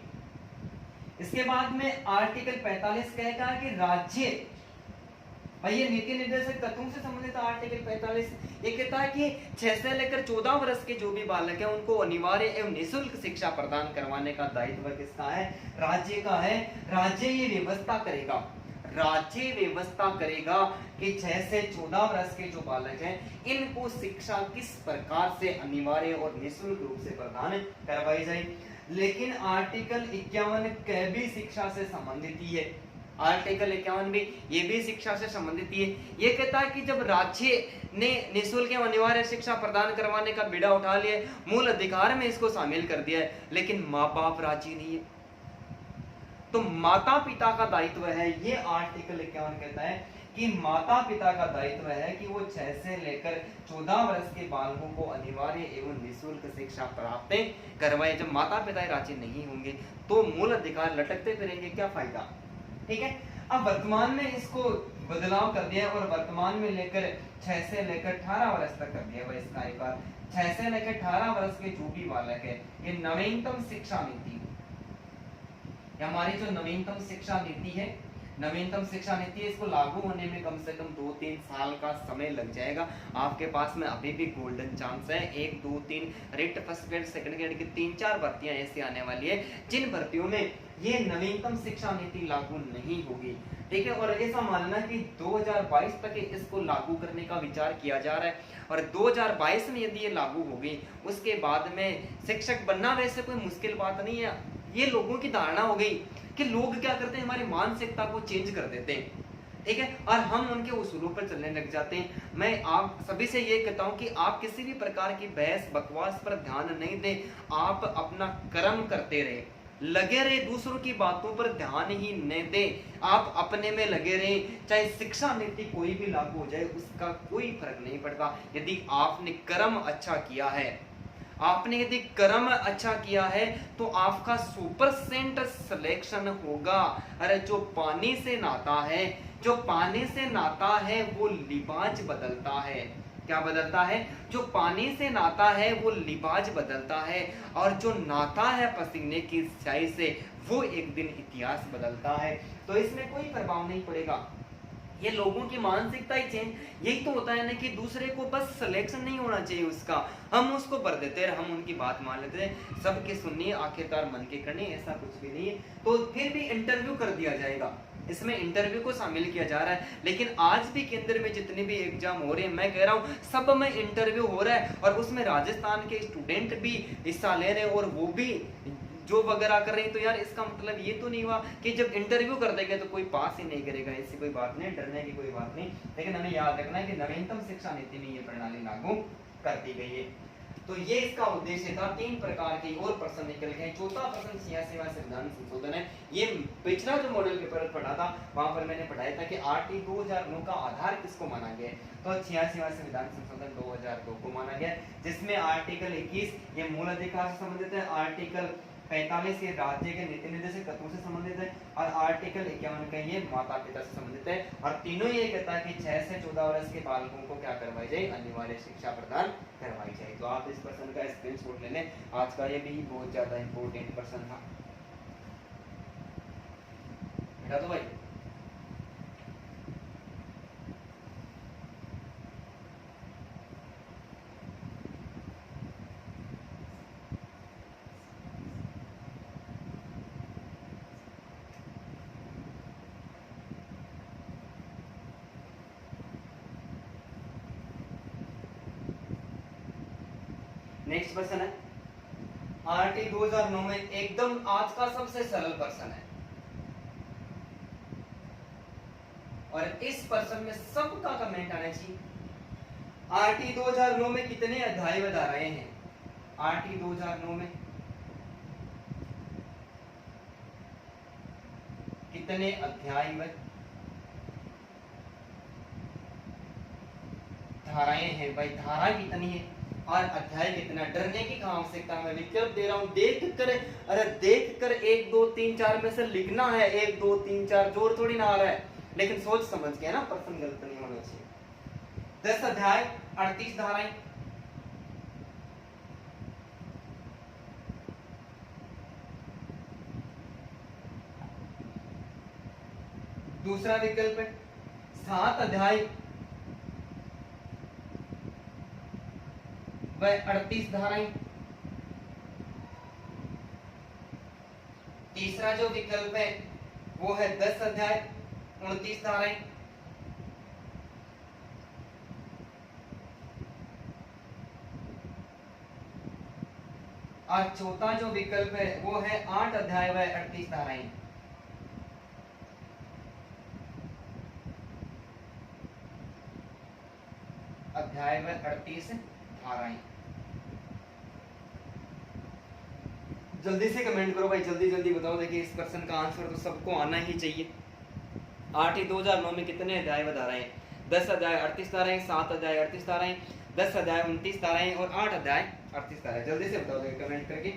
इसके बाद में आर्टिकल 45 कहेगा कि राज्य, भाई ये नीति निर्देशक तत्वों से संबंधित आर्टिकल 45 ये कहता है कि 6 से लेकर 14 वर्ष के जो भी बालक है उनको अनिवार्य एवं निःशुल्क शिक्षा प्रदान करवाने का दायित्व किसका है? राज्य का है। राज्य ये व्यवस्था करेगा, राज्य व्यवस्था करेगा कि 6 से 14 वर्ष के जो बालक हैं इनको शिक्षा किस प्रकार से अनिवार्य और निःशुल्क रूप से प्रदान करवाई जाए। लेकिन आर्टिकल 51 भी शिक्षा से संबंधित ही है। आर्टिकल 51 भी ये भी शिक्षा से संबंधित ही है। ये कहता है कि जब राज्य ने निःशुल्क एवं अनिवार्य शिक्षा प्रदान करवाने का बीड़ा उठा लिया, मूल अधिकार में इसको शामिल कर दिया है, लेकिन माँ बाप राजी नहीं है, तो माता पिता का दायित्व है। ये आर्टिकल 51 कहता है कि माता पिता का दायित्व है कि वो 6 से लेकर 14 वर्ष के बालकों को अनिवार्य एवं निःशुल्क शिक्षा प्राप्त करवाए। जब माता पिता राजी नहीं होंगे तो मूल अधिकार लटकते फिरेंगे, क्या फायदा। ठीक है, अब वर्तमान में इसको बदलाव कर दिया और वर्तमान में लेकर 6 से लेकर 18 वर्ष तक कर दिया। इसका एक बार 6 से लेकर 18 वर्ष के जो भी बालक है, ये नवीनतम शिक्षा नीति, हमारी जो नवीनतम शिक्षा नीति है, नवीनतम शिक्षा नीति है, इसको लागू होने में कम से कम 2-3 साल का समय लग जाएगा। आपके पास में अभी भी गोल्डन चांस है। 1, 2, 3 writ first grade second grade की 3-4 भर्तियां ऐसी आने वाली है जिन भर्तियों में ये नवीनतम शिक्षा नीति लागू नहीं होगी। ठीक है, और ऐसा मानना कि 2022 तक इसको लागू करने का विचार किया जा रहा है और 2022 में यदि ये लागू होगी उसके बाद में शिक्षक बनना वैसे कोई मुश्किल बात नहीं है। ये लोगों की धारणा हो गई कि लोग क्या करते हैं, हमारी मानसिकता को चेंज कर देते हैं। ठीक है, और हम उनके उसूलों पर चलने लग जाते हैं। मैं आप सभी से ये कहता हूं कि आप किसी भी प्रकार की बहस बकवास पर ध्यान नहीं दें, आप अपना कर्म करते रहे, लगे रहे, दूसरों की बातों पर ध्यान ही न दें, आप अपने में लगे रहे। चाहे शिक्षा नीति कोई भी लागू हो जाए उसका कोई फर्क नहीं पड़ता। यदि आपने कर्म अच्छा किया है, आपने यदि कर्म अच्छा किया है तो आपका 100% सिलेक्शन होगा। अरे जो पानी से नाता है, जो पानी से नाता है वो लिबाज बदलता है। क्या बदलता है? जो पानी से नाता है वो लिबाज बदलता है, और जो नाता है पसीने की स्याही से वो एक दिन इतिहास बदलता है। तो इसमें कोई प्रभाव नहीं पड़ेगा। ये लोगों की मानसिकता ही चेंज, यही तो होता है ना कि दूसरे को बस सिलेक्शन नहीं होना चाहिए उसका, हम उसको भर देते हैं, हम उनकी बात मान लेते हैं, सबके सुनिए आखिरकार मन के करने, ऐसा कुछ भी नहीं है। तो फिर भी इंटरव्यू कर दिया जाएगा, इसमें इंटरव्यू को शामिल किया जा रहा है। लेकिन आज भी केंद्र में जितने भी एग्जाम हो रहे हैं, मैं कह रहा हूँ सब में इंटरव्यू हो रहा है और उसमें राजस्थान के स्टूडेंट भी हिस्सा ले रहे हैं और वो भी जो वगैरह कर रहे हैं। तो यार इसका मतलब ये तो नहीं हुआ कि जब इंटरव्यू कर देंगे तो कोई पास ही नहीं करेगा, ऐसी कोई बात नहीं, डरने की कोई बात नहीं। लेकिन हमें याद रखना है कि नवीनतम शिक्षा नीति में ये प्रणाली लागू कर दी गई है। तो ये इसका उद्देश्य था। 3 प्रकार के और प्रश्न निकल गए। चौथा प्रश्न 86वां संविधान संशोधन है। ये पिछला जो मॉडल पेपर पढ़ा था वहां पर मैंने पढ़ाया था कि आरटी 2009 का आधार किसको माना गया है, तो 86वां संविधान संशोधन 2002 को माना गया, जिसमें आर्टिकल 21 ये मूल अधिकार से संबंधित है, आर्टिकल 45 ये राज्य के नीति निर्देशक तत्वों से संबंधित है, और आर्टिकल 51 का ये माता पिता से संबंधित है। और तीनों ये कहता है कि 6 से 14 वर्ष के बालकों को क्या करवाई जाए, अनिवार्य शिक्षा प्रदान करवाई जाए। तो आप इस प्रश्न का स्क्रीनशॉट ले लें, आज का ये भी बहुत ज्यादा इंपॉर्टेंट प्रश्न था बेटा। तो भाई नेक्स्ट प्रश्न है आरटी 2009 में एकदम आज का सबसे सरल प्रश्न है, और इस प्रश्न में सबका कमेंट आना चाहिए। आरटी 2009 में कितने अध्याय व धाराएं हैं? आरटी 2009 में कितने अध्याय व धाराएं हैं? भाई धारा कितनी है और अध्याय कितना? डरने की क्या आवश्यकता, मैं विकल्प दे रहा हूं, देख कर, अरे देख कर 1 2 3 4 में से लिखना है। 1 2 3 4 जोर थोड़ी ना आ रहा है, लेकिन सोच समझ के ना, प्रश्न गलत नहीं होना चाहिए। 10 अध्याय 38 धाराएं। दूसरा विकल्प है 7 अध्याय वह 38 धाराएं। तीसरा जो विकल्प है वो है 10 अध्याय 29 धाराएं। और चौथा जो विकल्प है वो है 8 अध्याय व 38 धाराएं। अध्याय व 38 धाराएं। जल्दी से कमेंट करो भाई, जल्दी जल्दी बताओ। देखिए इस क्वेश्चन का आंसर तो सबको आना ही चाहिए। 8 ही 2009 में कितने अध्याय व धाराएं? 10 अध्याय 38 धाराएं, 7 अध्याय 38 धाराएं, 10 अध्याय 29 धाराएं और 8 अध्याय 38 धाराएं। जल्दी से बताओ कमेंट करके।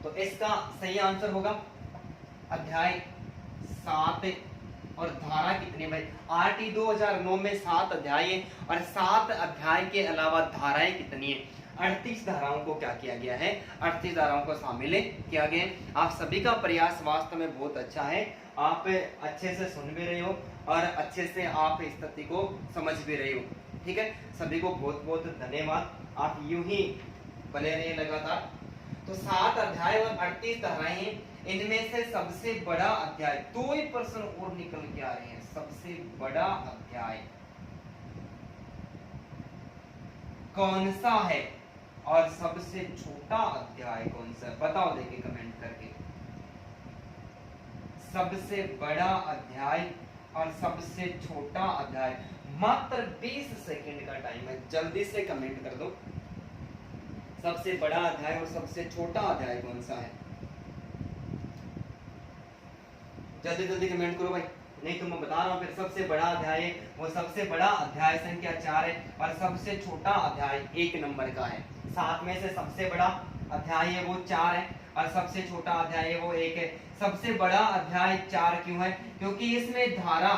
तो इसका सही आंसर होगा अध्याय 7 और धारा कितने भाई? 8 ही 2009 में 7 अध्याय है और 7 अध्याय के अलावा धाराएं कितनी है? 38 धाराओं को क्या किया गया है? 38 धाराओं को शामिल किया गया है। आप सभी का प्रयास वास्तव में बहुत अच्छा है, आप अच्छे से सुन भी रहे हो और अच्छे से आप स्थिति को समझ भी रहे हो। ठीक है, सभी को बहुत बहुत धन्यवाद। आप यूं ही बने रहिए लगातार। तो 7 अध्याय और 38 धाराएं हैं। इनमें से सबसे बड़ा अध्याय, 2 ही प्रश्न और निकल के आ रहे हैं। सबसे बड़ा अध्याय कौन सा है और सबसे छोटा अध्याय कौन सा है? बताओ देखिए कमेंट करके। सबसे बड़ा अध्याय और सबसे छोटा अध्याय। मात्र 20 सेकंड का टाइम है, जल्दी से कमेंट कर दो। सबसे बड़ा अध्याय और सबसे छोटा अध्याय कौन सा है? जल्दी जल्दी कमेंट करो भाई, नहीं तो मैं बता रहा हूं फिर। सबसे बड़ा अध्याय है वो सबसे बड़ा अध्याय संख्या 4 है और सबसे छोटा अध्याय 1 नंबर का है। 7 में से सबसे बड़ा अध्याय है वो 4 है और सबसे छोटा अध्याय है वो 1 है। सबसे बड़ा अध्याय 4 क्यों है? क्योंकि इसमें धारा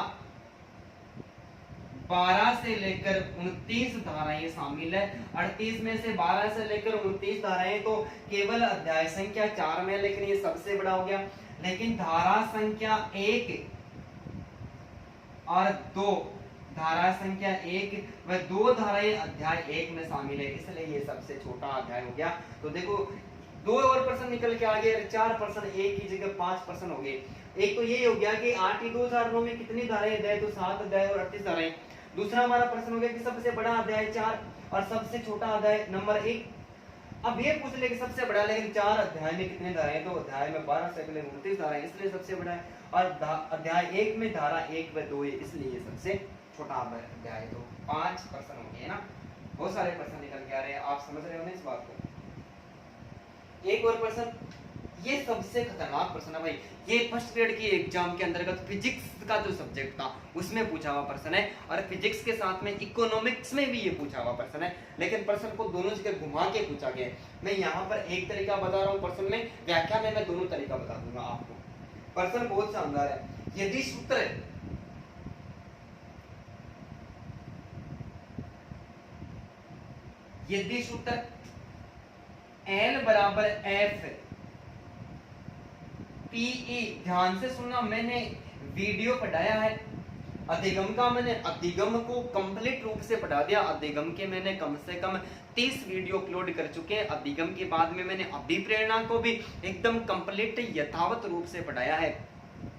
12 से लेकर 29 धाराएं शामिल है। 38 में से 12 से लेकर 29 धाराएं तो केवल अध्याय संख्या 4 में, लेकिन ये सबसे बड़ा हो गया। लेकिन धारा संख्या 1 और 2, धारा संख्या 1 व 2 धाराएं अध्याय 1 में शामिल है, इसलिए ये सबसे छोटा अध्याय हो गया। तो देखो 2 और प्रश्न निकल के आ गए, 4 प्रश्न एक की जगह 5 प्रश्न हो गए। एक तो ये हो गया कि 8 ही 2009 में कितनी धाराएं अध्याय? तो 7 अध्याय और 38 धाराएं। दूसरा हमारा प्रश्न हो गया कि सबसे बड़ा अध्याय 4 और सबसे छोटा अध्याय नंबर 1। अब ये पूछ ले कि सबसे बड़ा, लेकिन 4 अध्याय में कितने धाराएं? तो अध्याय में 12 से पहले 29 धाराएं, इसलिए सबसे बड़ा है। और अध्याय 1 में धारा 1 व 2 है, इसलिए ये सबसे छोटा अध्याय है। तो 5 प्रश्न हो गए ना, बहुत सारे प्रश्न निकल के आ रहे हैं। आप समझ रहे हो ना इस बात को? एक और प्रश्न, ये सबसे खतरनाक प्रश्न है भाई। ये फर्स्ट ग्रेड की एग्जाम के अंतर्गत फिजिक्स का जो सब्जेक्ट था उसमें पूछा हुआ प्रश्न है और फिजिक्स के साथ में इकोनॉमिक्स में भी ये पूछा हुआ प्रश्न है, लेकिन प्रश्न को दोनों जगह घुमा के पूछा गया है। मैं यहाँ पर एक तरीका बता रहा हूँ प्रश्न में, व्याख्या में मैं दोनों तरीका बता दूंगा आपको। प्रश्न बहुत शानदार है। यदि सूत्र L बराबर F PE, ध्यान से सुनना, मैंने वीडियो पढ़ाया है अधिगम का, मैंने अधिगम को कंप्लीट रूप से पढ़ा दिया। अधिगम के मैंने कम से कम 30 वीडियो अपलोड कर चुके हैं। अधिगम के बाद में मैंने अभिप्रेरणा को भी एकदम कंप्लीट यथावत रूप से पढ़ाया है।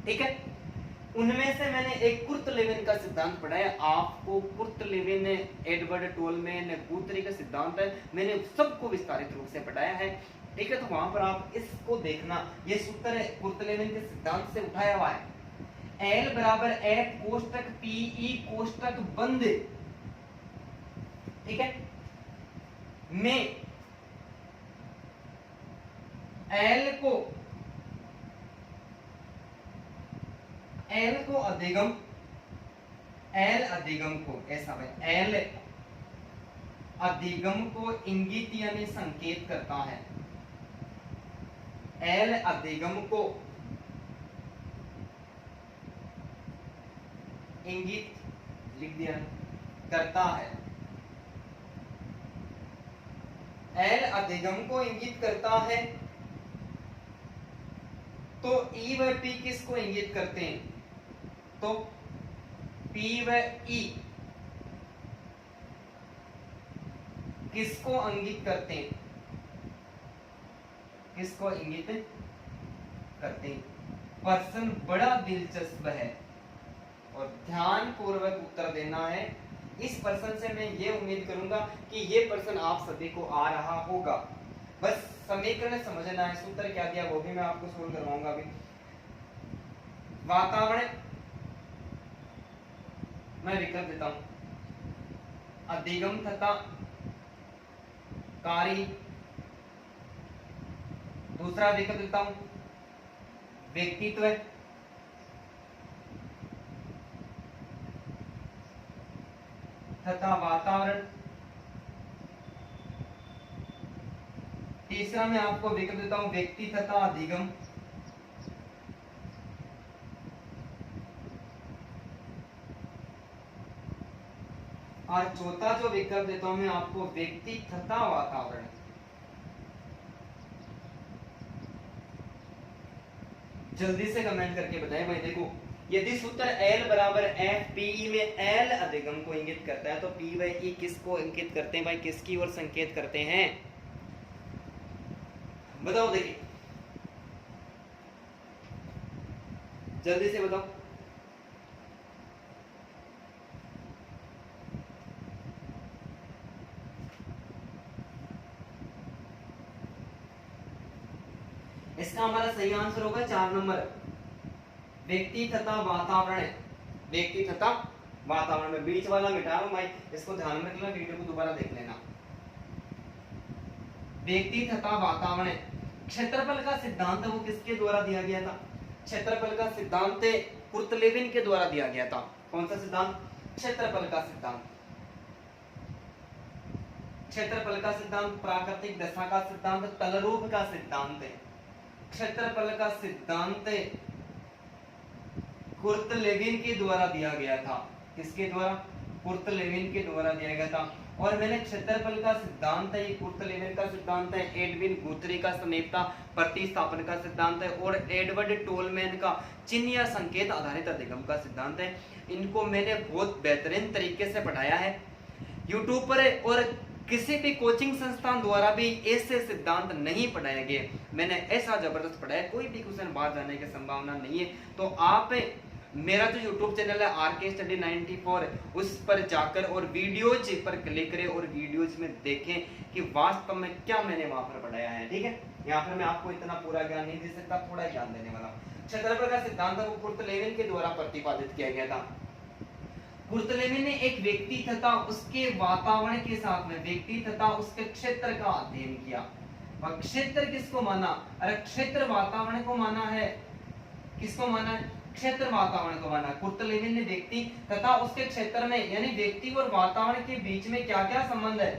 ठीक है, उनमें से मैंने एक कुर्ट-लेविन का सिद्धांत पढ़ाया आपको। कुर्ट-लेविन, एडवर्ड टोलमैन, गुथरी का सिद्धांत है, मैंने सबको विस्तारित रूप से पढ़ाया है। ठीक है, तो वहां पर आप इसको देखना। ये सूत्र है कुर्ट-लेविन के सिद्धांत से उठाया हुआ है। L बराबर F कोष्टक PE कोष्टक बंद, ठीक है, में L को अधिगम, L अधिगम को, ऐसा है, L अधिगम को इंगित यानी संकेत करता है। L अधिगम को इंगित लिख दिया करता है। L अधिगम को इंगित करता है, तो E व P किसको इंगित करते हैं? तो P व E किसको इंगित करते हैं? किसको इंगित करते हैं? प्रश्न बड़ा दिलचस्प है और ध्यान पूर्वक उत्तर देना है। इस प्रश्न से मैं ये उम्मीद करूंगा कि ये प्रश्न आप सभी को आ रहा होगा। बस समीकरण समझना है, सूत्र क्या दिया वो भी मैं आपको सोल्व करवाऊंगा अभी। वातावरण मैं विकल्प देता हूं, अधिगम तथा कारी दूसरा विकल्प देता हूं व्यक्तित्व तथा वातावरण। तीसरा मैं आपको विकल्प देता हूं व्यक्ति तथा अधिगम। और चौथा जो विकल्प देता हूं मैं आपको व्यक्ति तथा वातावरण। जल्दी से कमेंट करके बताएं भाई। देखो यदि सूत्र L बराबर F PE में L अधिगम को इंगित करता है तो P बाई E किसको इंगित करते हैं भाई, किसकी ओर संकेत करते हैं, बताओ। देखिए जल्दी से बताओ। इसका हमारा सही आंसर होगा 4 नंबर, व्यक्ति तथा वातावरण। व्यक्ति तथा वातावरण में बीच वाला मिटा रहा हूं भाई, इसको ध्यान में रखना, वीडियो को दोबारा देख लेना। व्यक्ति तथा वातावरण। क्षेत्रफल का सिद्धांत वो किसके द्वारा दिया गया था, क्षेत्रफल का सिद्धांत कुर्तलेविन के द्वारा दिया गया था। कौन सा सिद्धांत, क्षेत्रफल का सिद्धांत। क्षेत्रफल का सिद्धांत, प्राकृतिक दशा का सिद्धांत, तलरूप का सिद्धांत। क्षेत्रफल का सिद्धांत कुर्तलेविन के द्वारा दिया गया था। किसके द्वारा, कुर्तलेविन के द्वारा दिया गया था। और मैंने क्षेत्रफल का सिद्धांत है, ये कुर्तलेविन का सिद्धांत है, एडविन गुथरी का समीपता प्रतिस्थापन का सिद्धांत है, और एडवर्ड टोलमैन का चिन्ह या संकेत आधारित अधिगम का सिद्धांत है। इनको मैंने बहुत बेहतरीन तरीके से पढ़ाया है यूट्यूब पर, और किसी भी कोचिंग संस्थान द्वारा भी ऐसे सिद्धांत नहीं पढ़ाए गए। मैंने ऐसा जबरदस्त पढ़ाया, कोई भी क्वेश्चन बाहर जाने की संभावना नहीं है। तो आप मेरा जो यूट्यूब चैनल है आरके स्टडी 94, उस पर जाकर और वीडियोज पर क्लिक करें और वीडियोज में देखें कि वास्तव में क्या मैंने वहां पर पढ़ाया है। ठीक है, यहाँ पर मैं आपको इतना पूरा ज्ञान नहीं दे सकता, थोड़ा ज्ञान देने वाला। क्षेत्रफल का सिद्धांत वो कुर्तलेविन के द्वारा प्रतिपादित किया गया था। कुर्तलेविन ने एक व्यक्ति तथा उसके वातावरण के साथ में व्यक्ति तथा उसके क्षेत्र का अध्ययन किया। और क्षेत्र किसको माना, अरे क्षेत्र वातावरण को माना है। किसको माना है, क्षेत्र वातावरण को माना। कुर्तलेविन ने व्यक्ति तथा उसके क्षेत्र में यानी व्यक्ति और वातावरण के बीच में क्या क्या संबंध है,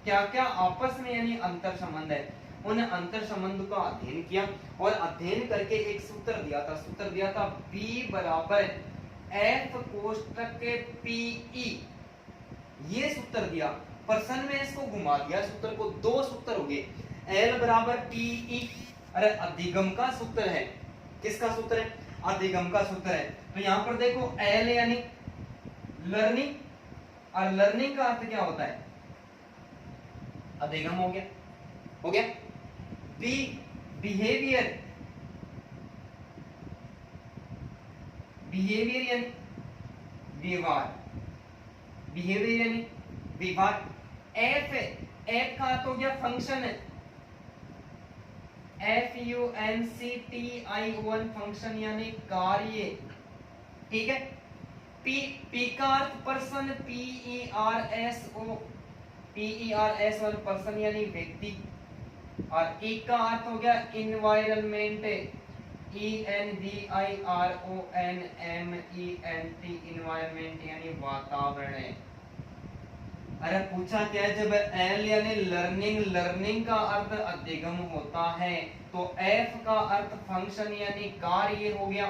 क्या क्या आपस में यानी अंतर संबंध है, उन अंतर संबंध का अध्ययन किया। और अध्ययन करके एक सूत्र दिया था, सूत्र दिया था B बराबर F कोष्टक PE, ये सूत्र दिया। पर्सन में इसको घुमा दिया सूत्र को, दो सूत्र हो गए। L बराबर PE, अरे अधिगम का सूत्र है। किसका सूत्र है, अधिगम का सूत्र है। तो यहां पर देखो L यानी लर्निंग, और लर्निंग का अर्थ क्या होता है, अधिगम हो गया, हो गया। B बिहेवियर, बिहेवियर यानी व्यवहार, बिहेवियर यानी व्यवहार। F, F का अर्थ हो गया फंक्शन, FUNCTION फंक्शन यानी कार्य। ठीक है। P का अर्थ पर्सन, PERS और पर्सन यानी व्यक्ति। और E का अर्थ हो गया इन्वायरमेंट, ENVIRONMENT, इन्वायरमेंट यानी वातावरण। अरे पूछा क्या है, जब L यानी लर्निंग, लर्निंग का अर्थ अधिगम होता है, तो F का अर्थ फंक्शन यानी कार्य हो गया,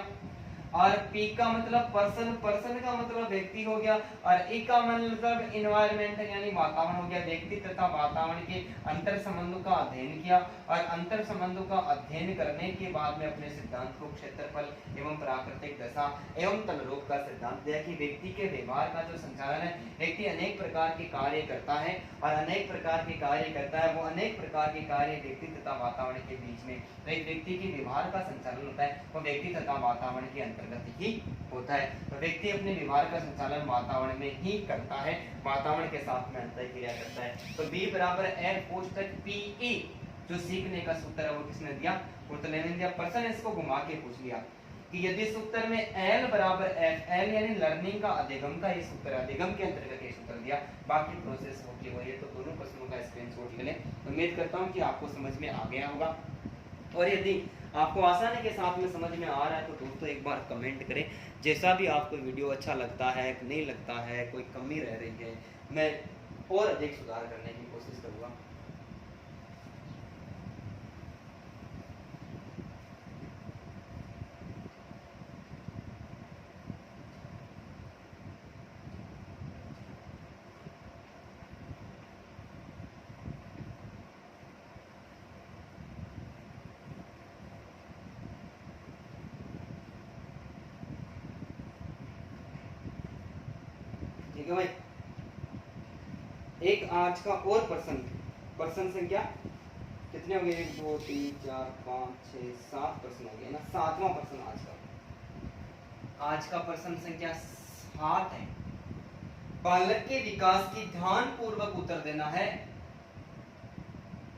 और P का मतलब पर्सन, पर्सन का मतलब व्यक्ति हो गया, और E का मतलब इन्वायरमेंट यानी वातावरण हो गया। व्यक्ति तथा वातावरण के अंतर संबंधों का अध्ययन किया, और अंतर संबंधों का अध्ययन करने के बाद में अपने सिद्धांत को क्षेत्रफल एवं प्राकृतिक दशा एवं तलरूप का सिद्धांत दिया कि व्यक्ति के व्यवहार का जो संचालन है, व्यक्ति अनेक प्रकार के कार्य करता है, और अनेक प्रकार के कार्य करता है, वो अनेक प्रकार के कार्य व्यक्ति तथा वातावरण के बीच में, तो एक व्यक्ति के व्यवहार का संचालन होता है वो व्यक्ति तथा वातावरण के अंतर्गत ही होता है। तो व्यक्ति अपने व्यवहार का संचालन वातावरण में ही करता है, वातावरण के साथ में अंतःक्रिया करता है। तो B बराबर F कोष्टक PE, जो सीखने का सूत्र है वो किसने दिया, कुर्तलेविन ने दिया। पर्सन इसको घुमा के पूछ लिया कि यदि सूत्र में L बराबर F, L यानी लर्निंग का अधिगम का ये सूत्र, अधिगम के अंतर्गत ये सूत्र दिया, बाकी प्रोसेस होगी वही है। तो दोनों प्रश्नों का स्क्रीनशॉट ले लें। उम्मीद करता हूं कि आपको समझ में आ गया होगा। और यदि आपको आसानी के साथ में समझ में आ रहा है तो दोस्तों एक बार कमेंट करें। जैसा भी आपको वीडियो अच्छा लगता है, नहीं लगता है, कोई कमी रह रही है, मैं और अधिक सुधार करने की कोशिश करूँगा। ठीक है भाई, एक आज का और पर्सन संख्या कितने हो गए? 1 2 3 4 5 6 7 पर्सन हो गए ना, 7वां पर्सन आज का पर्सन संख्या 7 है। बालक के विकास की ध्यान पूर्वक उत्तर देना है।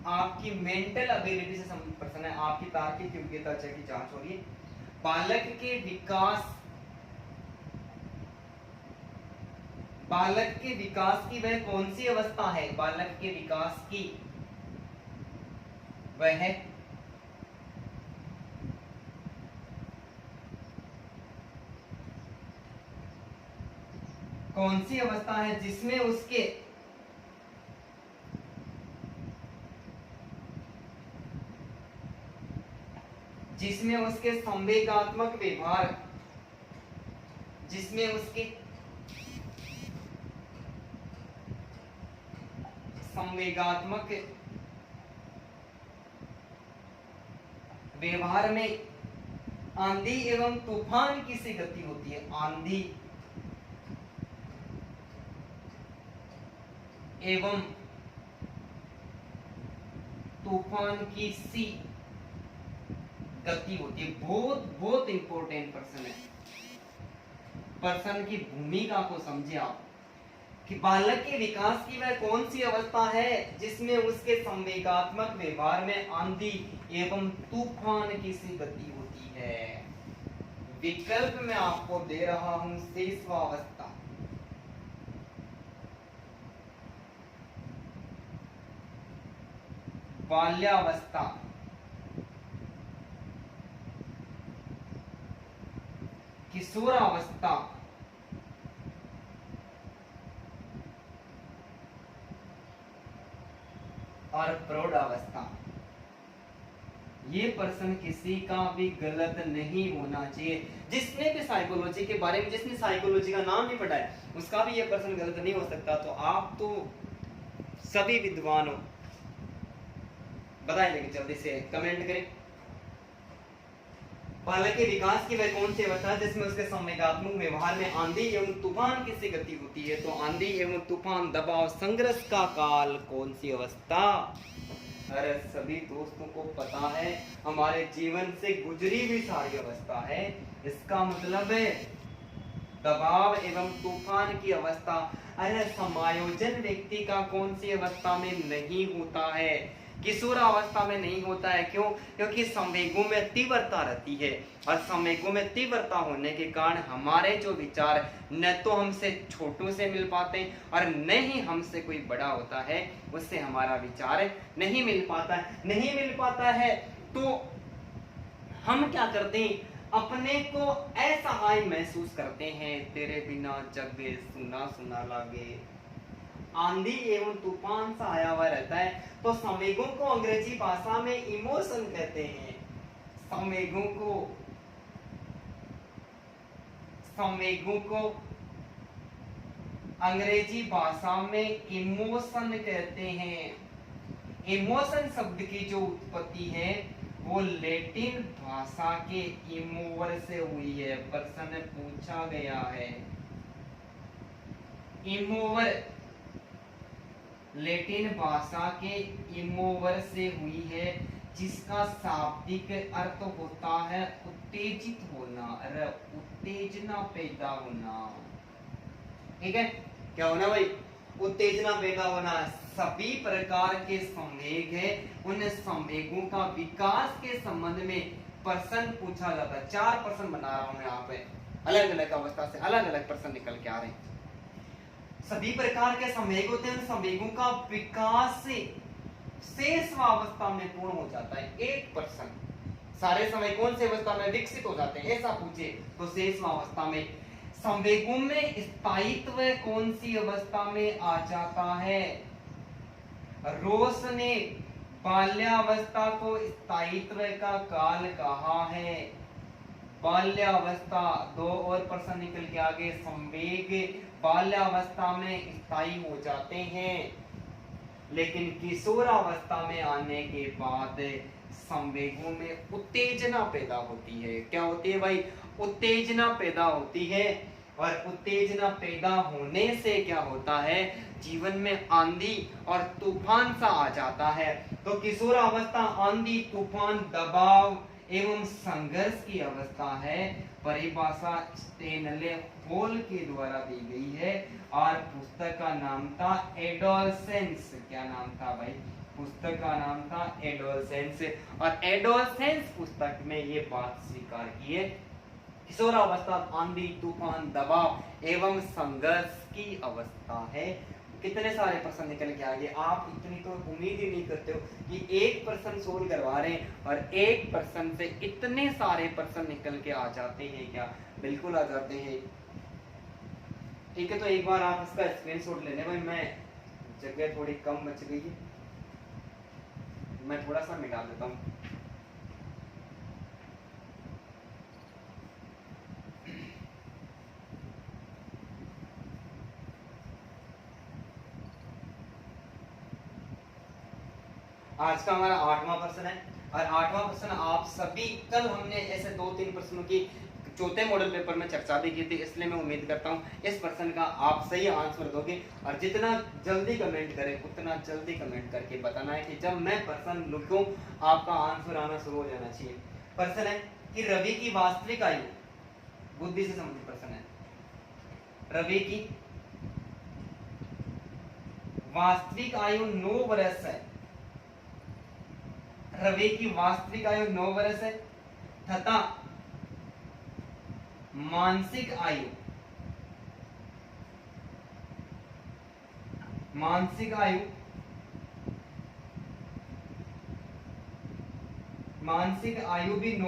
आपकी मेंटल एबिलिटी से संबंधित प्रश्न है, आपकी तार्किक योग्यता की जांच हो रही है। बालक के विकास की वह कौन सी अवस्था है? बालक के विकास की वह कौन सी अवस्था है जिसमें उसके संवेगात्मक व्यवहार, जिसमें उसके संवेगात्मक व्यवहार में आंधी एवं तूफान की सी गति होती है। आंधी एवं तूफान की सी गति होती है। बहुत इंपॉर्टेंट पर्सन है। पर्सन की भूमिका को समझे आप कि बालक के विकास की वह कौन सी अवस्था है जिसमें उसके संवेगात्मक व्यवहार में आंधी एवं तूफान की सी गति होती है। विकल्प में आपको दे रहा हूं शिशुअवस्था, बाल्यावस्था, किशोरावस्था, और प्रौढ़ावस्था। ये पर्सन किसी का भी गलत नहीं होना चाहिए। जिसने भी साइकोलॉजी के बारे में, जिसने साइकोलॉजी का नाम भी पढ़ा है, उसका भी ये पर्सन गलत नहीं हो सकता। तो आप तो सभी विद्वान हो, बताएं, लेकिन जल्दी से कमेंट करें। बालक के विकास की वह कौन सी अवस्था है जिसमें उसके संवेगात्मक व्यवहार में आंधी एवं तूफान की सी गति होती है? तो आंधी एवं तूफान, दबाव, संघर्ष का काल, कौन सी अवस्था? अरे सभी दोस्तों को पता है, हमारे जीवन से गुजरी भी सारी अवस्था है। इसका मतलब है दबाव एवं तूफान की अवस्था। अरे समायोजन व्यक्ति का कौन सी अवस्था में नहीं होता है? किशोरावस्था में नहीं होता है। क्यों? क्योंकि संवेगों में तीव्रता रहती है, और संवेगों में तीव्रता होने के कारण हमारे जो विचार न तो हमसे छोटों से मिल पाते और न ही हमसे कोई बड़ा होता है, उससे हमारा विचार नहीं मिल पाता है। तो हम क्या करते हैं? अपने को असहाय महसूस करते हैं। तेरे बिना जग सुना सुना लागे। आंधी एवं तूफान सा आया हुआ रहता है। तो संवेगों को अंग्रेजी भाषा में इमोशन कहते हैं। संवेगों को अंग्रेजी भाषा में इमोशन कहते हैं। इमोशन शब्द की जो उत्पत्ति है वो लैटिन भाषा के इमोवर से हुई है। प्रश्न पूछा गया है, इमोवर लैटिन भाषा के इमोवर से हुई है, जिसका शाब्दिक अर्थ होता है उत्तेजित होना, उत्तेजना पैदा होना। ठीक है, क्या होना भाई? उत्तेजना पैदा होना। सभी प्रकार के संवेग है, उन संवेगों का विकास के संबंध में प्रश्न पूछा जाता है। 4 प्रश्न बना रहा हूं मैं यहाँ पे, अलग अलग अवस्था से अलग अलग प्रश्न निकल के आ रहे हैं। सभी प्रकार के संवेग होते हैं, उन संवेगों का विकास शेषवावस्था में पूर्ण हो जाता है 1%। सारे समय कौन सी अवस्था में विकसित हो जाते हैं ऐसा पूछे तो शेषवावस्था में। संवेगों में स्थायित्व कौन सी अवस्था में आ जाता है? रोस ने बाल्यावस्था को स्थायित्व का काल कहा है। बाल्यावस्था, दो और प्रश्न निकल के आगे। संवेग बाल्यावस्था में स्थायी हो जाते हैं, लेकिन किशोरावस्था में आने के बाद संवेगों में उत्तेजना पैदा होती है। क्या होती है भाई? उत्तेजना पैदा होती है। और उत्तेजना पैदा होने से क्या होता है? जीवन में आंधी और तूफान सा आ जाता है। तो किशोरावस्था आंधी, तूफान, दबाव एवं संघर्ष की अवस्था है। परिभाषा स्टेनले हॉल के द्वारा दी गई है और पुस्तक का नाम था एडोलसेंस। क्या नाम था भाई? पुस्तक का नाम था एडोलसेंस। और एडोलसेंस पुस्तक में ये बात स्वीकार की है, किशोरावस्था आंधी, तूफान, दबाव एवं संघर्ष की अवस्था है। कितने सारे प्रश्न निकल के आगे। आप इतनी तो उम्मीद ही नहीं करते हो कि एक प्रश्न सोल्व करवा रहे हैं और एक प्रश्न से इतने सारे प्रश्न निकल के आ जाते हैं। क्या? बिल्कुल आ जाते हैं। ठीक है, तो एक बार आप इसका स्क्रीनशॉट ले लें भाई। मैं जगह थोड़ी कम बच गई है, मैं थोड़ा सा मिटा देता हूँ। आज का हमारा 8वां प्रश्न है और 8वां प्रश्न आप सभी, कल हमने ऐसे 2-3 प्रश्नों की चौथे मॉडल पेपर में चर्चा भी की थी, इसलिए मैं उम्मीद करता हूं इस प्रश्न का आप सही आंसर दोगे। और जितना जल्दी कमेंट करें उतना जल्दी कमेंट करके बताना है कि जब मैं प्रश्न लिखूं आपका आंसर आना शुरू हो जाना चाहिए। प्रश्न है कि रवि की वास्तविक आयु, बुद्धि से संबंधित प्रश्न है। रवि की वास्तविक आयु 9 वर्ष है। रवि की वास्तविक आयु 9 वर्ष है तथा मानसिक आयु 9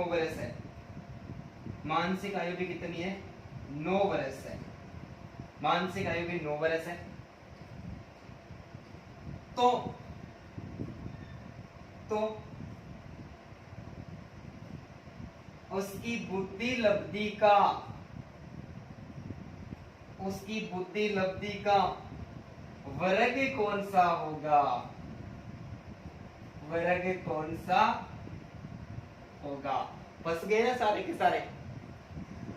वर्ष है। मानसिक आयु भी कितनी है? 9 वर्ष है। मानसिक आयु भी 9 वर्ष है। तो उसकी बुद्धि लब्धि का वर्ग कौन सा होगा? वर्ग कौन सा होगा? फंस गए ना सारे के सारे।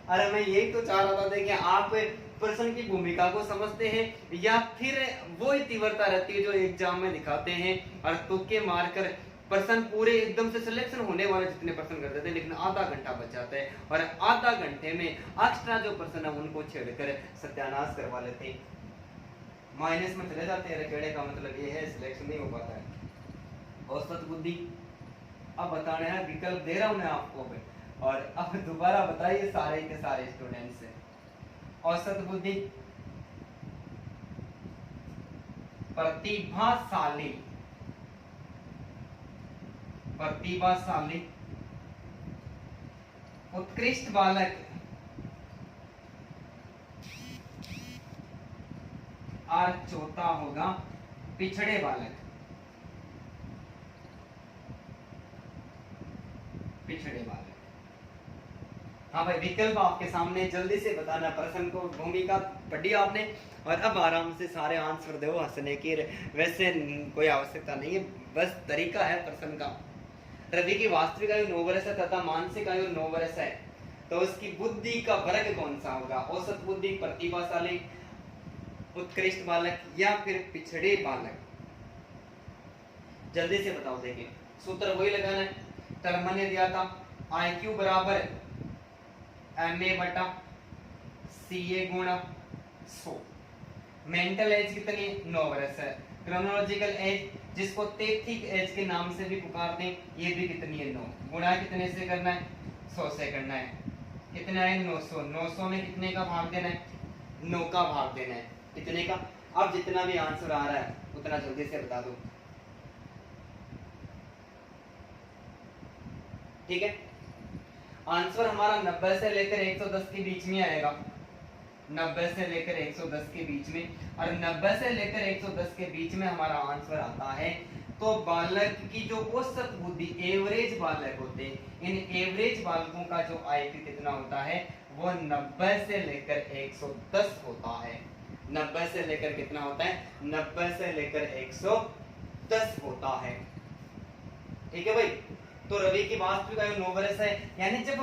अरे मैं यही तो चाह रहा था। देखिए, आप प्रश्न की भूमिका को समझते हैं या फिर वो तीव्रता रहती है जो एग्जाम में दिखाते हैं और तुक्के मारकर प्रश्न पूरे एकदम से सिलेक्शन होने वाले जितने प्रश्न करते थे, लेकिन आधा घंटा बच जाता है और आधा घंटे में एक्स्ट्रा जो प्रश्न है उनको छेड़कर सत्यानाश करवा लेते हैं, माइनस में चले जाते हैं। रेखेड़े का मतलब ये है सिलेक्शन नहीं हो पाता है। औसत बुद्धि अब बताना है, विकल्प दे रहा हूं मैं आपको और अब दोबारा बताइए सारे के सारे स्टूडेंट्स से। औसत बुद्धि, प्रतिभाशाली, उत्कृष्ट बालक और चौथा होगा पिछड़े बालक। हाँ भाई, विकल्प आपके सामने, जल्दी से बताना। प्रश्न को भूमिका पढ़ी आपने और अब आराम से सारे आंसर दो। हंसने की वैसे कोई आवश्यकता नहीं है, बस तरीका है प्रश्न का। रवि की वास्तविक आयु 9 वर्ष है तथा मानसिक आयु 9 वर्ष है, तो उसकी बुद्धि का वर्ग कौन सा होगा? औसत बुद्धि, प्रतिभाशाली, उत्कृष्ट बालक या फिर पिछड़े बालक? जल्दी से बताओ। देखिए, सूत्र वही लगाना है, टर्म ने दिया था IQ बराबर MA बटा CA गुणा 100। मेंटल एज कितनी? 9 वर्ष है। क्रोनोलॉजिकल एज, जिसको तेथिक एज के नाम से भी पुकारते हैं, ये भी कितनी है? 9। गुणा कितने से करना है? 100 से करना है। कितना है? 900। 900 में कितने का भाग देना है? 9 का भाग देना है। कितने का? अब जितना भी आंसर आ रहा है उतना जल्दी से बता दो। ठीक है, आंसर हमारा 90 से लेकर 110 के बीच में आएगा, 90 से लेकर 110 के बीच में, और 90 से लेकर 110 के बीच में हमारा आंसर आता है। तो बालक की जो औसत बुद्धि, एवरेज बालक होते हैं, इन एवरेज बालकों का जो आईक्यू कितना होता है, वो 90 से लेकर 110 होता है। 90 से लेकर कितना होता है, 90 से लेकर 110 होता है। ठीक है भाई, तो रवि की वास्तविक आयु 9 वर्ष है, यानी जब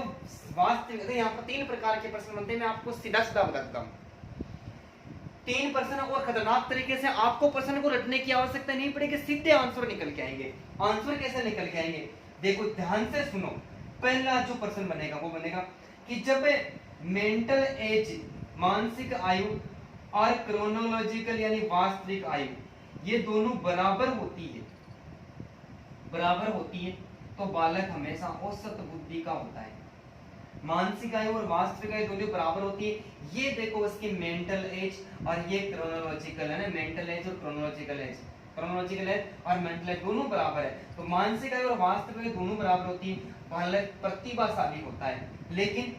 वास्तविक, यहाँ पर 3 प्रकार के प्रश्न बनते हैं, मैं आपको सीधा सीधा बताता हूँ। 3 प्रश्न और खतरनाक तरीके से आपको प्रश्न को रटने की आवश्यकता नहीं पड़ेगी, सीधे आंसर निकल के आएंगे। आंसर कैसे निकल के आएंगे, देखो ध्यान से सुनो। पहला जो प्रश्न बनेगा वो बनेगा कि जब मेंटल एज, मानसिक आयु, और क्रोनोलॉजिकल यानी वास्तविक आयु, ये दोनों बराबर होती है, बराबर होती है, तो बालक हमेशा औसत बुद्धि का होता है। मानसिक आयु और वास्तविक आयु दोनों बराबर होती है, ये देखो उसकी मेंटल एज और ये क्रोनोलॉजिकल है ना, मेंटल एज और क्रोनोलॉजिकल एज, क्रोनोलॉजिकल एज और मेंटल एज दोनों बराबर है, तो मानसिक आयु और वास्तविक आयु दोनों बराबर होती है, बालक प्रतिभाशाली होता है। लेकिन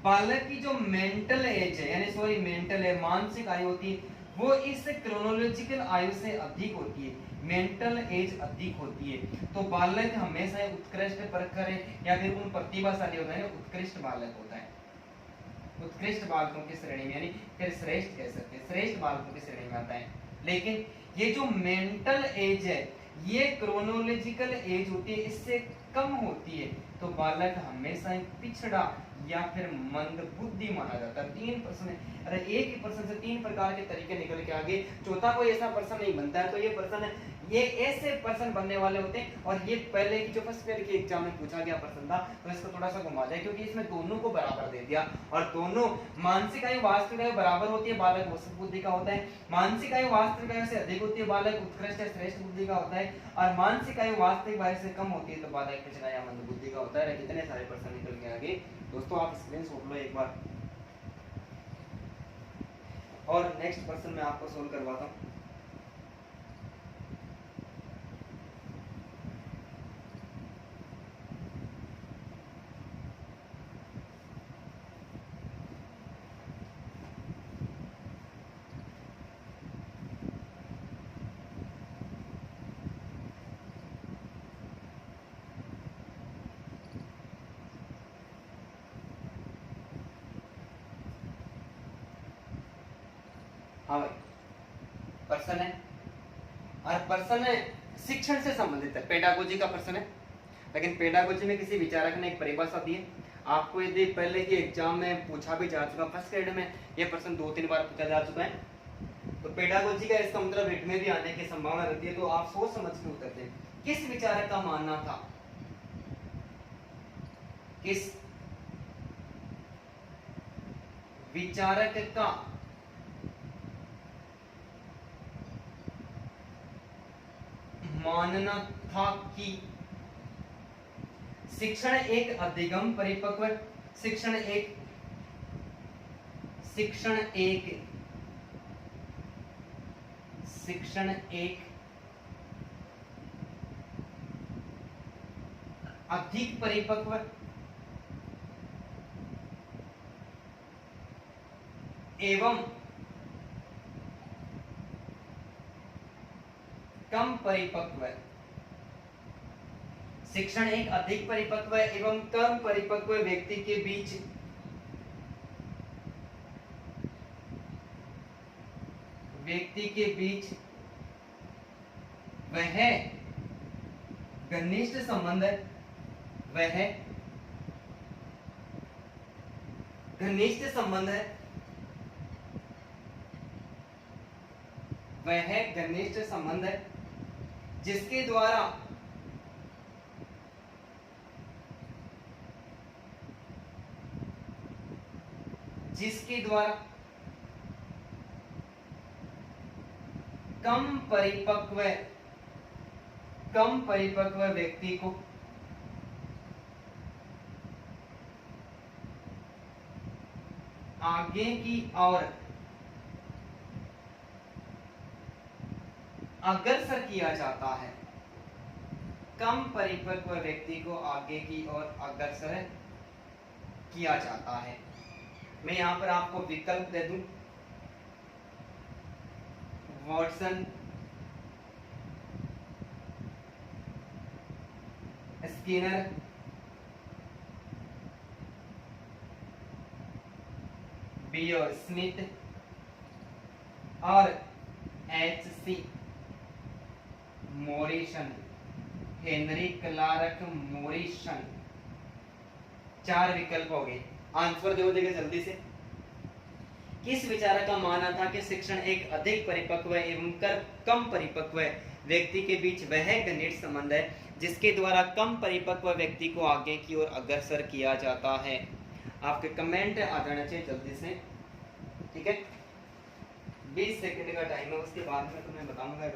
बालक की जो मेंटल एज है, यानी सॉरी मेंटल है, मानसिक आयु होती है, वो इस क्रोनोलॉजिकल आयु से अधिक होती है, मेंटल एज अधिक होती है, तो बालक हमेशा उत्कृष्ट प्रखर या फिर उन प्रतिभाशाली होता है, उत्कृष्ट बालक होता है, उत्कृष्ट बालकों की श्रेणी में, यानी फिर श्रेष्ठ कह सकते हैं, श्रेष्ठ बालकों की श्रेणी में आता है। लेकिन ये जो मेंटल एज है, ये क्रोनोलॉजिकल एज होती है, इससे कम होती है, तो बालक हमेशा पिछड़ा या फिर मंद बुद्धि माना जाता है। 3 प्रश्न, अरे एक ही प्रश्न से 3 प्रकार के तरीके निकल के आगे, चौथा कोई ऐसा प्रश्न नहीं बनता है। तो ये प्रश्न, ये ऐसे प्रश्न बनने वाले होते हैं, और ये पहले की जो फर्स्ट ईयर के एग्जाम में पूछा गया प्रश्न था, तो इसको थोड़ा सा घुमा जाए, क्योंकि इसमें दोनों को बराबर दे दिया, और दोनों मानसिक आयु वास्तविक आयु बराबर होती है, बालक औसत बुद्धि का होता है, मानसिक आयु वास्तविक आयु से अधिक होती है, बालक उत्कृष्ट या श्रेष्ठ बुद्धि का होता है, और मानसिक आयु वास्तविक आयु से कम होती है, तो बालक पिछड़ा या मंद बुद्धि का होता है। कितने सारे प्रश्न निकल के आगे दोस्तों, आप स्क्रीनशॉट लो एक बार, और नेक्स्ट प्रश्न मैं आपको सोल्व करवाता हूँ। हाँ भाई, प्रश्न है, और प्रश्न शिक्षण से संबंधित है, पेडागोजी का प्रश्न है, लेकिन पेडागोजी में किसी विचारक ने एक परिभाषा दी है, आपको यदि पहले ही एग्जाम में पूछा भी जा चुका, फर्स्ट ग्रेड में ये प्रश्न 2-3 बार पूछा जा चुका है, तो पेडागोजी का इसका मतलब हिट में भी आने की संभावना रहती है, तो आप सोच समझ के उत्तर दें। किस विचारक का मानना था, किस विचारक का मानना था कि शिक्षण एक अधिगम परिपक्व, शिक्षण एक अधिक परिपक्व एवं कम परिपक्व, शिक्षण एक अधिक परिपक्व एवं कम परिपक्व व्यक्ति के बीच वह घनिष्ठ संबंध है, वह घनिष्ठ संबंध है, जिसके द्वारा कम परिपक्व व्यक्ति को आगे की ओर अग्रसर किया जाता है, कम परिपक्व व्यक्ति को आगे की ओर अग्रसर किया जाता है। मैं यहाँ पर आपको विकल्प दे दूं, वॉटसन, स्किनर, बियो स्मिथ और H C. Morrison, Henry Clark Morrison. 4 विकल्प हो गए। आंसर दो देगा जल्दी से। किस विचारक का मानना था कि शिक्षण एक अधिक परिपक्व एवं कम परिपक्व व्यक्ति के बीच वह घनिष्ठ संबंध है जिसके द्वारा कम परिपक्व व्यक्ति को आगे की ओर अग्रसर किया जाता है। आपके कमेंट आ जाना चाहिए जल्दी से, ठीक है। 20 सेकंड का टाइम है, उसके बाद में तुम्हें बताऊंगा।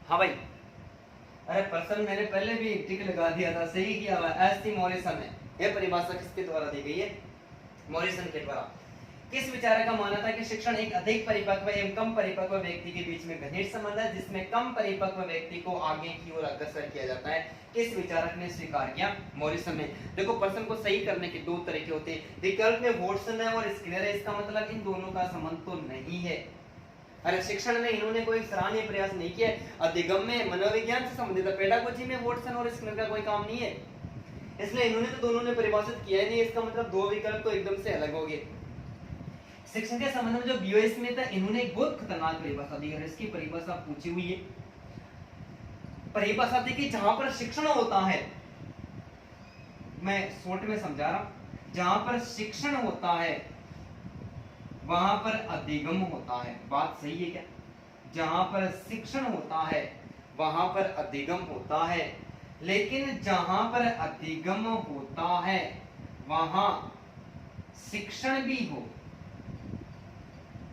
हाँ भाई, अरे पर्सन मैंने पहले भी टिक लगा दिया था, सही किया हुआ। एच.सी. मॉरिसन है। यह परिभाषा किसके द्वारा दी गई है? मॉरिसन के द्वारा। किस विचारक का मानना था कि शिक्षण एक अधिक परिपक्व एवं कम परिपक्व व्यक्ति के बीच में घनिष्ठ संबंध है जिसमें कम परिपक्व व्यक्ति को आगे की ओर अग्रसर किया जाता है? किस विचारक ने स्वीकार किया? मॉरिसन ने। देखो, पर्सन को सही करने के 2 तरीके होते हैं। विकल्प में वॉटसन है और स्किनर है, इसका मतलब इन दोनों का संबंध तो नहीं है। अरे शिक्षण में इन्होंने कोई सराहनीय प्रयास नहीं किया। अधिगम में मनोविज्ञान से संबंधित है, पेडागोजी में वॉटसन और स्किनर का कोई काम नहीं है, इसलिए इन्होंने तो दोनों ने परिभाषित किया नहीं। इसका मतलब 2 विकल्प तो एकदम से अलग हो गए। शिक्षण के संबंध में जो बियो स्मिथ है, इन्होंने एक बहुत खतरनाक परिभाषा दी है। इसकी परिभाषा पूछी हुई है। परिभाषा दी कि जहां पर शिक्षण होता है, मैं शॉर्ट में समझा रहा हूं, जहां पर शिक्षण होता है वहां पर अधिगम होता है। बात सही है क्या? जहां पर शिक्षण होता है वहां पर अधिगम होता है, लेकिन जहां पर अधिगम होता है वहां शिक्षण भी हो,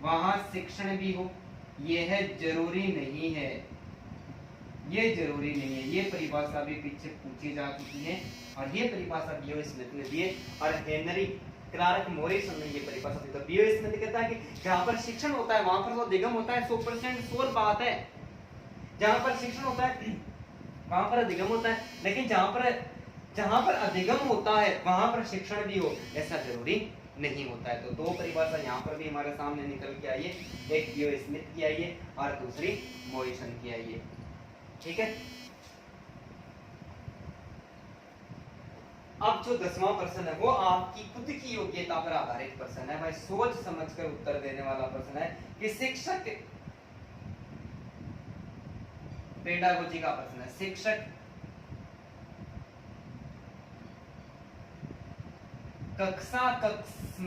वहां शिक्षण भी हो, यह जरूरी नहीं है। ये जरूरी नहीं है। ये परिभाषा भी पीछे पूछी जा चुकी है और ये परिभाषा बियो स्मिथ ने दी है और हेनरी क्लार्क मॉरिसन ने ये परिभाषा दी। तो बियो स्मिथ कहता है कि जहां पर शिक्षण होता है वहां पर तो अधिगम होता है। 100% श्योर बात है। जहां पर शिक्षण होता है वहां पर अधिगम होता है, लेकिन जहां पर अधिगम होता है वहां पर शिक्षण भी हो, ऐसा जरूरी नहीं होता है। तो 2 परिभाषा यहाँ पर भी हमारे सामने निकल के आई है। एक बियो स्मिथ की आई है और दूसरी मॉरिसन की आई है, ठीक है। अब जो 10वां प्रश्न है वो आपकी खुद की योग्यता पर आधारित प्रश्न है भाई, सोच समझकर उत्तर देने वाला प्रश्न है कि शिक्षक, पेडागोजी का प्रश्न है, शिक्षक कक्षा कक्ष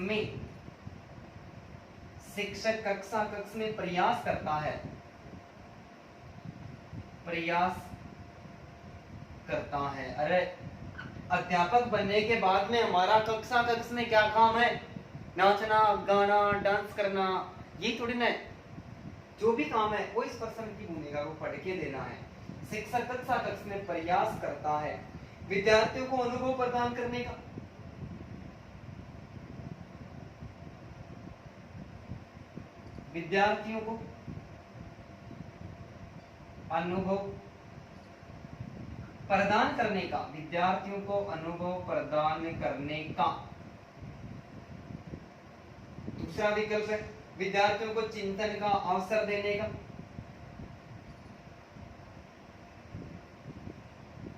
में प्रयास करता है, अरे अध्यापक बनने के बाद में हमारा कक्षा कक्ष में क्या काम है? नाचना, गाना, डांस करना, ये थोड़ी ना। जो भी काम है वो इस पर्सन की भूमिका को पढ़ के देना है। शिक्षक कक्षा कक्ष में प्रयास करता है विद्यार्थियों को अनुभव प्रदान करने का, विद्यार्थियों को अनुभव प्रदान करने का, विद्यार्थियों को अनुभव प्रदान करने का। दूसरा विकल्प है विद्यार्थियों को चिंतन का अवसर देने का,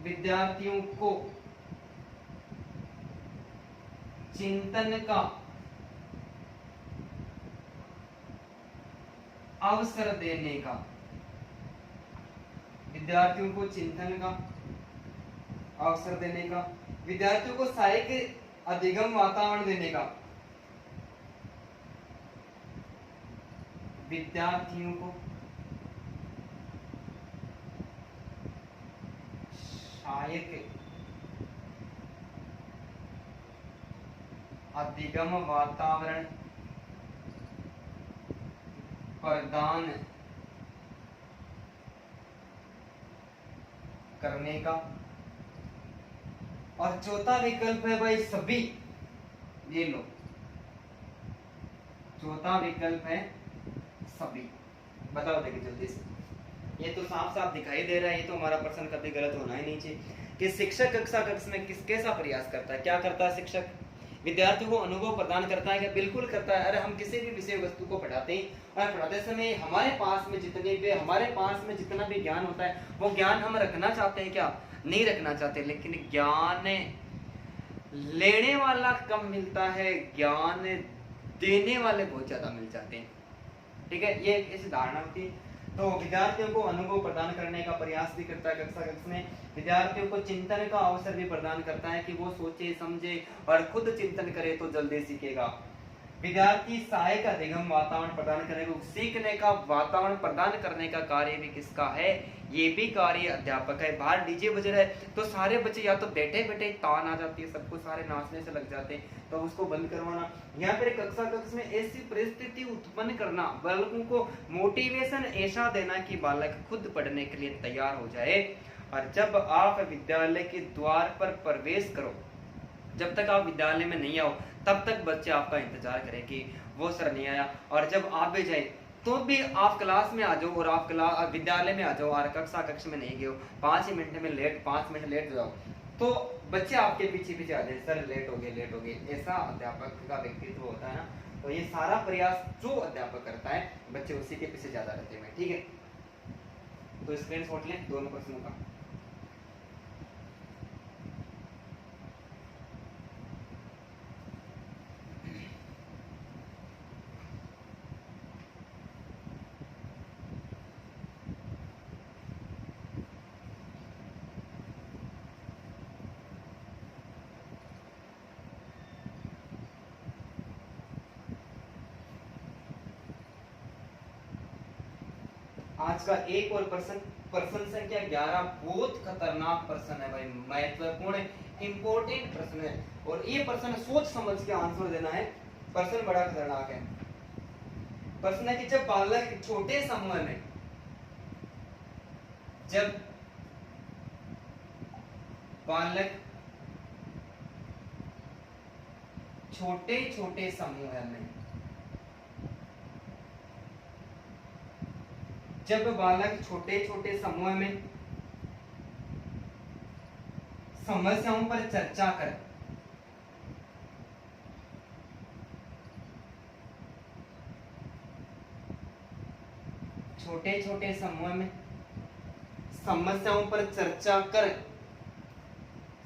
विद्यार्थियों को चिंतन का अवसर देने का, विद्यार्थियों को चिंतन का अवसर देने का, विद्यार्थियों को साहित्य अधिगम वातावरण देने का, विद्यार्थियों को साहित्य अधिगम वातावरण प्रदान करने का, और चौथा विकल्प है भाई सभी, ये लो, चौथा विकल्प है सभी। बताओ देखिए जल्दी से, ये तो साफ साफ दिखाई दे रहा है, ये तो हमारा प्रश्न कभी गलत होना ही नहीं चाहिए कि शिक्षक कक्षा कक्ष में किस कैसा प्रयास करता है। क्या करता है शिक्षक? विद्यार्थियों को अनुभव प्रदान करता है क्या? बिल्कुल करता है। अरे हम किसी भी विषय वस्तु को पढ़ाते हैं और पढ़ाते समय हमारे पास में जितना भी ज्ञान होता है वो ज्ञान हम रखना चाहते हैं क्या? नहीं रखना चाहते, लेकिन ज्ञान लेने वाला कम मिलता है, ज्ञान देने वाले बहुत ज्यादा मिल जाते हैं। ठीक है, ये ऐसी धारणा होती है। तो विद्यार्थियों को अनुभव प्रदान करने का प्रयास भी करता है कक्षा कक्ष में, विद्यार्थियों को चिंतन का अवसर भी प्रदान करता है कि वो सोचे समझे और खुद चिंतन करे तो जल्दी सीखेगा। विद्यार्थी सहायक अधिगम वातावरण प्रदान करेगा, सीखने का वातावरण प्रदान करने का कार्य भी किसका है? ये भी कार्य अध्यापक है। बाहर डीजे बज रहा है तो सारे बच्चे या तो बैठे बैठे तान आ जाती है, सबको सारे नाचने से लग जाते हैं, तो उसको बंद करवाना। या फिर कक्षा कक्ष में ऐसी परिस्थिति उत्पन्न करना, बालकों को मोटिवेशन ऐसा देना कि बालक खुद पढ़ने के लिए तैयार हो जाए। और जब आप विद्यालय के द्वार पर प्रवेश करो, जब तक आप विद्यालय में नहीं आओ तब तक बच्चे आपका इंतजार करें कि वो सर नहीं आया, और जब आप भी जाए तो भी आप क्लास में आ जाओ और आप विद्यालय में आ जाओ और कक्षा कक्ष में नहीं गए हो, 5 मिनट में लेट 5 मिनट लेट जाओ तो बच्चे आपके पीछे पीछे आ जाए, सर लेट हो गए। ऐसा अध्यापक का व्यक्तित्व होता है ना। तो ये सारा प्रयास जो अध्यापक करता है बच्चे उसी के पीछे ज्यादा रहते हैं। ठीक है, तो स्क्रीनशॉट लें दोनों प्रश्नों का। आज का एक और प्रश्न संख्या 11 बहुत खतरनाक प्रश्न है भाई, महत्वपूर्ण इंपॉर्टेंट प्रश्न है, और ये प्रश्न सोच समझ के आंसर देना है। प्रश्न बड़ा खतरनाक है। प्रश्न है कि जब बालक छोटे समूह में, जब बालक छोटे छोटे समूह में, जब बालक छोटे छोटे समूह में समस्याओं पर चर्चा कर, छोटे छोटे समूह में समस्याओं पर चर्चा कर,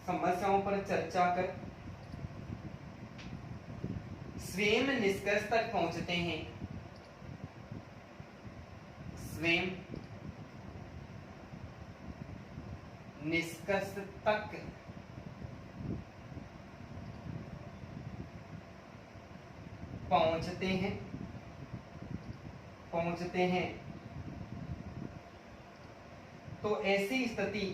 समस्याओं पर चर्चा कर स्वयं निष्कर्ष तक पहुंचते हैं, स्वयं निष्कर्ष तक पहुंचते हैं, तो ऐसी स्थिति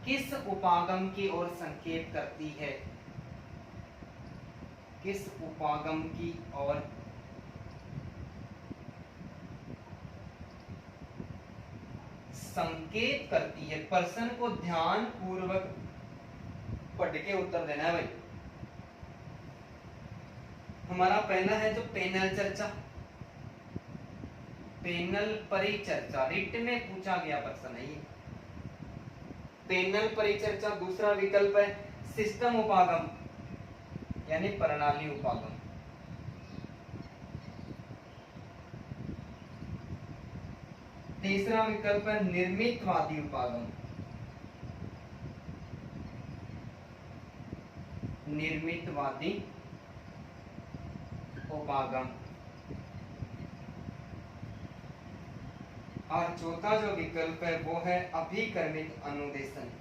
किस उपागम की ओर संकेत करती है? किस उपागम की ओर संकेत करती है? प्रश्न को ध्यान पूर्वक पढ़ के उत्तर देना है भाई। हमारा पहला है जो पैनल चर्चा, पैनल परिचर्चा, रिट में पूछा गया प्रश्न है ये, पैनल परिचर्चा। दूसरा विकल्प है सिस्टम उपागम यानी प्रणाली उपागम। तीसरा विकल्प है निर्मितवादी उपागम, निर्मितवादी उपागम। और चौथा जो विकल्प है वो है अभिकर्मित अनुदेशन,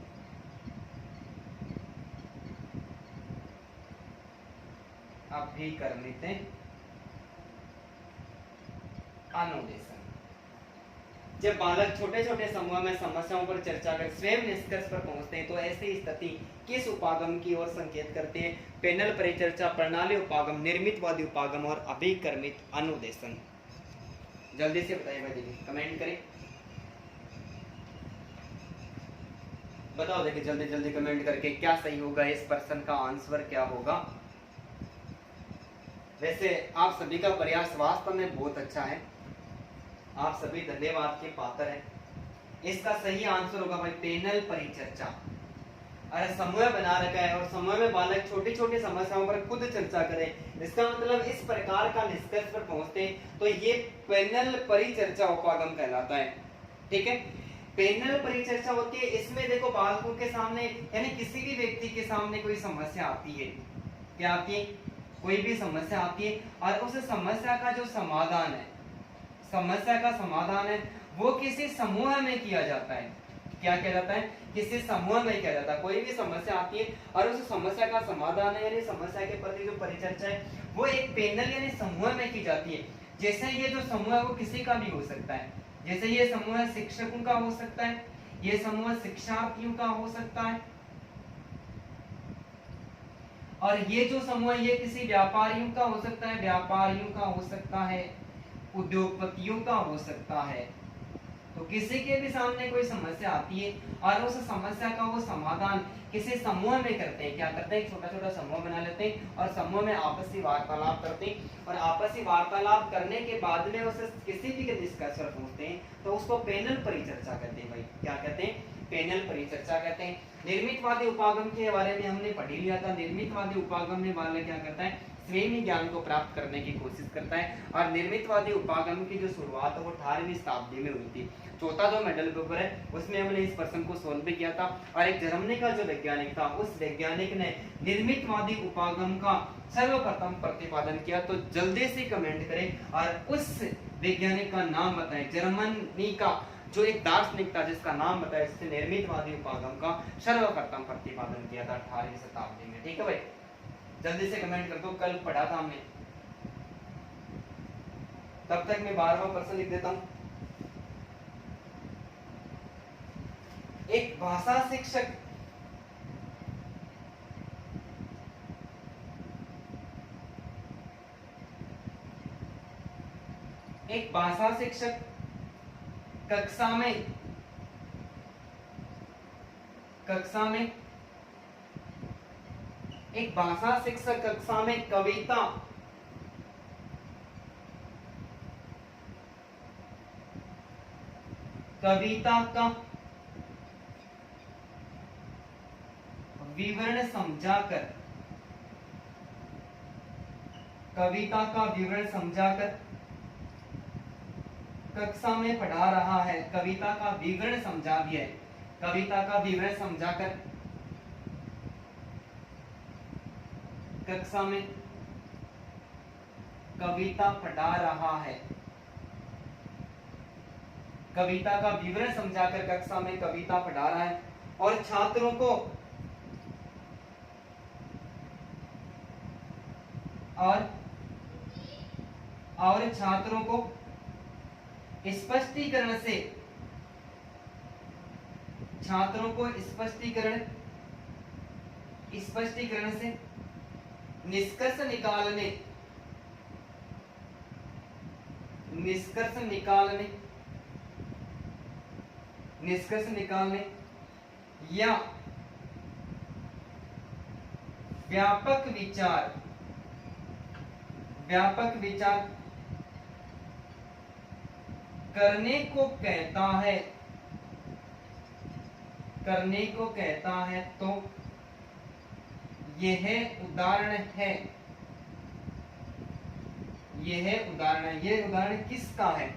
अभिकर्मित अनुदेशन। जब बालक छोटे छोटे समूह में समस्याओं पर चर्चा कर स्वयं निष्कर्ष पर पहुंचते हैं तो ऐसी स्थिति किस उपागम की ओर संकेत करते हैं? पैनल परिचर्चा, प्रणाली उपागम, निर्मितवादी उपागम और अभिक्रमित अनुदेशन। जल्दी से बताइए भाई, देखिए कमेंट करें, बताओ देखिए जल्दी जल्दी कमेंट करके क्या सही होगा, इस प्रश्न का आंसर क्या होगा। वैसे आप सभी का प्रयास वास्तव में बहुत अच्छा है, आप सभी धन्यवाद के पात्र हैं। इसका सही आंसर होगा भाई पैनल परिचर्चा। अरे समूह बना रखा है और समूह में बालक छोटी छोटी समस्याओं पर खुद चर्चा करें, इसका मतलब इस प्रकार का निष्कर्ष पर पहुंचते हैं तो ये पैनल परिचर्चा उपागम कहलाता है। ठीक है, पैनल परिचर्चा होती है, इसमें देखो बालकों के सामने यानी किसी भी व्यक्ति के सामने कोई समस्या आती है, क्या आती है? कोई भी समस्या आती है और उस समस्या का जो समाधान है, समस्या का समाधान है वो किसी समूह में किया जाता है। क्या किया जाता है? किसी समूह में किया जाता है। कोई भी समस्या आती है और उस समस्या का समाधान है यानी समस्या के प्रति जो परिचर्चा है वो एक पैनल यानी समूह में की जाती है। जैसे ये जो समूह है वो किसी का भी हो सकता है, जैसे ये समूह शिक्षकों का हो सकता है, ये समूह शिक्षार्थियों का हो सकता है, और ये जो समूह है ये किसी व्यापारियों का हो सकता है, व्यापारियों का हो सकता है, उद्योगपतियों का हो सकता है। तो किसी के भी सामने कोई समस्या आती है और उस समस्या का वो समाधान किसी समूह में करते हैं। क्या करते हैं? छोटा छोटा समूह बना लेते हैं और समूह में आपसी वार्तालाप करते हैं और आपसी वार्तालाप करने के बाद में उसे किसी भी निष्कर्ष पर पहुंचते हैं तो उसको पैनल परिचर्चा कहते हैं। भाई क्या कहते हैं? पैनल परिचर्चा कहते हैं। निर्मितवादी उपागम के बारे में हमने पढ़ लिया था। निर्मितवादी उपागम में बालक क्या करता है? स्वयं ही ज्ञान को प्राप्त करने की कोशिश करता है और निर्मितवादी उपागम की जो शुरुआत है वो 18वीं शताब्दी में हुई थी। चौथा जो मेडल पेपर है उसमें हमने इस प्रश्न को सोल्व भी किया था और एक जर्मनी का जो वैज्ञानिक था उस वैज्ञानिक ने निर्मितवादी उपागम का सर्वप्रथम प्रतिपादन किया। तो जल्दी से कमेंट करें और उस वैज्ञानिक का नाम बताएं। जर्मनी का जो एक दार्शनिक था जिसका नाम बताया, जिसने निर्मितवादी उपागम का सर्वप्रथम प्रतिपादन किया था 18वीं शताब्दी में। ठीक है भाई, जल्दी से कमेंट कर दो, कल पढ़ा था हमने। तब तक मैं 12वां प्रश्न लिख देता हूं। एक भाषा शिक्षक कक्षा में एक भाषा शिक्षक कक्षा में कविता का विवरण समझाकर कक्षा में पढ़ा रहा है। कविता का विवरण समझा दिया है, कविता का विवरण समझाकर कक्षा में कविता पढ़ा रहा है। कविता का विवरण समझाकर कक्षा में कविता पढ़ा रहा है और छात्रों को स्पष्टीकरण से निष्कर्ष निकालने या व्यापक विचार करने को कहता है। तो यह उदाहरण है। यह उदाहरण किसका है?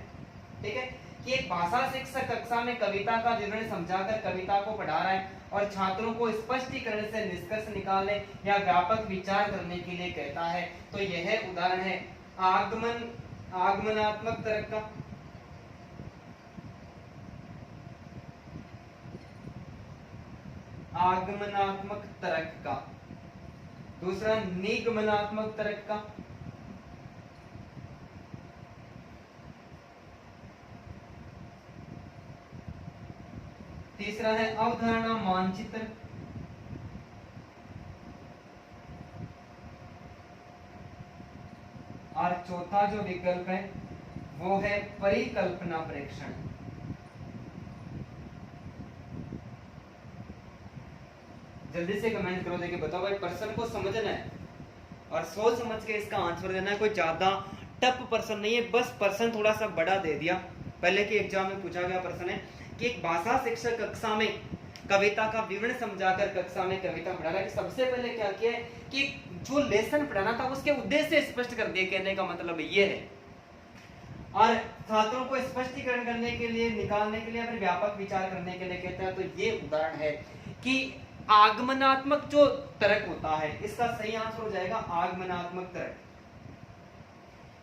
ठीक है कि एक भाषा शिक्षक कक्षा में कविता का विवरण समझाकर कविता को पढ़ा रहा है और छात्रों को स्पष्टीकरण से निष्कर्ष निकालने या व्यापक विचार करने के लिए कहता है। तो यह उदाहरण है आगमनात्मक तर्क का। आगमनात्मक तर्क का। दूसरा निगमनात्मक तर्क का। तीसरा है अवधारणा मानचित्र, और चौथा जो विकल्प है वो है परिकल्पना प्रेक्षण। जल्दी से कमेंट करो, देखिए बताओ भाई, प्रश्न को समझना है और सोच समझ के इसका आंसर देना है। कोई ज्यादा टफ प्रश्न नहीं है, बस प्रश्न थोड़ा सा बड़ा दे दिया। पहले के एग्जाम में पूछा गया प्रश्न है कि एक भाषा शिक्षक कक्षा में कविता का विवरण समझाकर कक्षा में कविता पढ़ा रहा है। कि सबसे पहले क्या किया है कि जो लेसन पढ़ाना था उसके उद्देश्य स्पष्ट कर दिए। कहने का मतलब ये है, और छात्रों को स्पष्टीकरण करने के लिए, निकालने के लिए, फिर व्यापक विचार करने के लिए कहता है। तो ये उदाहरण है कि आगमनात्मक जो तर्क होता है, इसका सही आंसर हो जाएगा आगमनात्मक तर्क।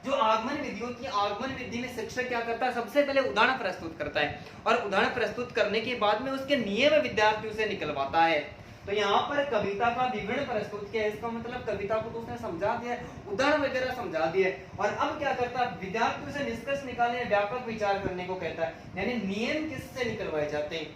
जो आगमन विधि होती है, आगमन विधि में शिक्षक क्या करता है, सबसे पहले उदाहरण प्रस्तुत करता है और उदाहरण प्रस्तुत करने के बाद में उसके नियम विद्यार्थियों से निकलवाता है। तो यहाँ पर कविता का विवरण प्रस्तुत किया, इसका मतलब कविता को तो उसने समझा दिया, उदाहरण वगैरह समझा दिए, और अब क्या करता है, विद्यार्थियों से निष्कर्ष निकालने, व्यापक विचार करने को कहता है। यानी नियम किससे निकलवाए जाते हैं।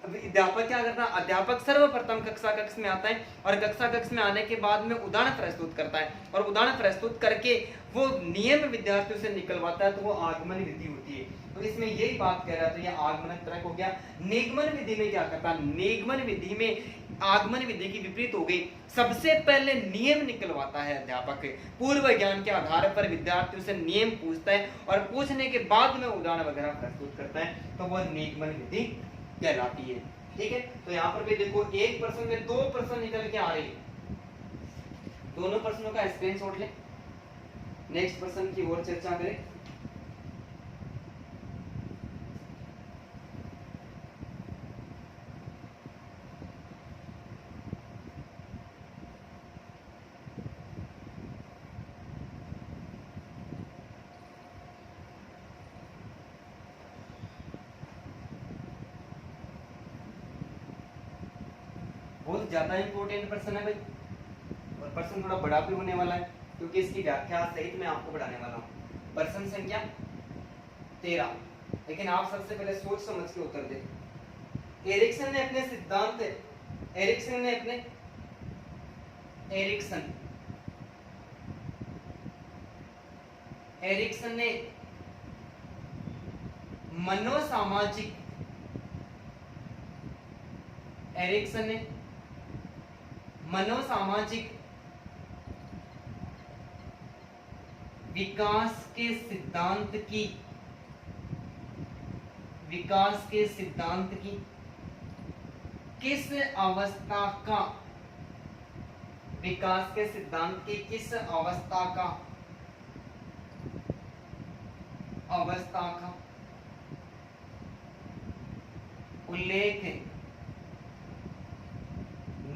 अध्यापक क्या करता है, अध्यापक सर्वप्रथम कक्षा कक्ष में आता है और कक्षा कक्ष में आने के बाद में उदाहरण प्रस्तुत करता है और उदाहरण प्रस्तुत करके वो नियम विद्यार्थियों से निकलवाता है। तो वो आगमन विधि होती है। तो इसमें यही बात कह रहा था, ये आगमन तर्क हो गया। निगमन विधि में क्या करता है, निगमन विधि में आगमन विधि की विपरीत हो गई। सबसे पहले नियम निकलवाता है अध्यापक, पूर्व ज्ञान के आधार पर विद्यार्थियों से नियम पूछता है और पूछने के बाद में उदाहरण वगैरह प्रस्तुत करता है। तो वह निगमन विधि कहलाती है। ठीक है, तो यहाँ पर भी देखो एक प्रश्न में दो प्रश्न निकल के आ रही है, दोनों प्रश्नों का स्क्रीनशॉट ले, नेक्स्ट प्रश्न की ओर चर्चा करें। बहुत ज्यादा इंपॉर्टेंट प्रश्न है भाई, और प्रश्न थोड़ा बड़ा भी होने वाला है क्योंकि इसकी व्याख्या सहित मैं आपको पढ़ाने वाला हूँ। प्रश्न संख्या 13, लेकिन आप सबसे पहले सोच समझ के उत्तर दे। एरिक्सन ने अपने सिद्धांत, एरिक्सन ने मनोसामाजिक विकास के सिद्धांत की किस अवस्था का उल्लेख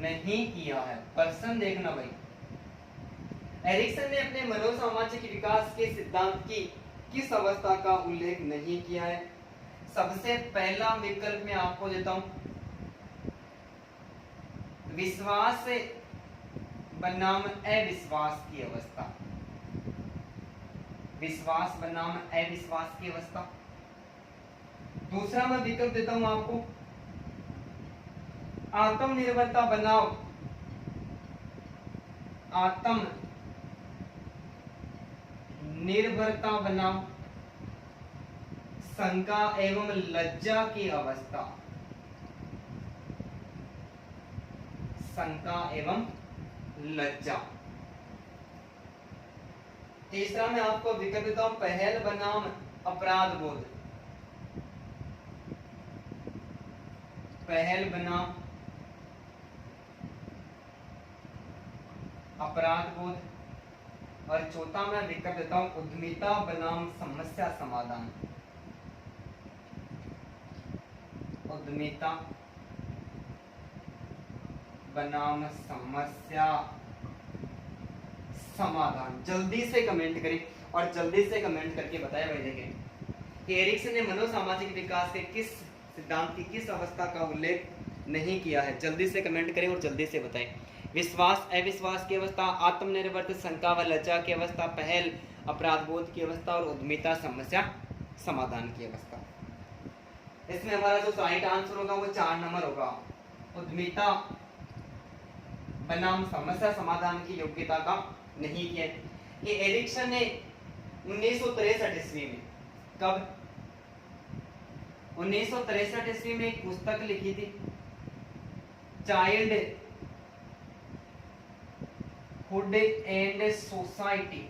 नहीं किया है। प्रश्न देखना भाई, एरिक्सन ने अपने मनोसामाजिक विकास के सिद्धांत की किस अवस्था का उल्लेख नहीं किया है। सबसे पहला विकल्प मैं आपको देता हूं, विश्वास बनाम अविश्वास की अवस्था। विश्वास बनाम अविश्वास की अवस्था। दूसरा मैं विकल्प देता हूं आपको, आत्मनिर्भरता बनाम शंका एवं लज्जा की अवस्था। शंका एवं लज्जा। तीसरा मैं आपको विकल्प देता हूं, पहल बनाम अपराध बोध। पहल बनाम अपराध बोध। और चौथा मैं विकल्प देता हूं, उद्यमिता बनाम समस्या समाधान। उद्यमिता बनाम समस्या समाधान। जल्दी से कमेंट करें और जल्दी से कमेंट करके बताएं भाई। देखें कि एरिक्सन ने मनोसामाजिक विकास के किस सिद्धांत की किस अवस्था का उल्लेख नहीं किया है। जल्दी से कमेंट करें और जल्दी से बताएं। विश्वास अविश्वास की अवस्था, आत्मनिर्भर शंका व लज्जा की अवस्था, पहल अपराध बोध की अवस्था और उद्यमिता समस्या समाधान की अवस्था। इसमें हमारा जो राइट आंसर होगा वो 4 नंबर होगा। उद्यमिता बनाम समस्या समाधान की योग्यता का नहीं किया। ये एरिक्सन ने 1963 ईस्वी में, कब 1963 ईस्वी में एक पुस्तक लिखी थी, चाइल्ड हुड एंड सोसाइटी।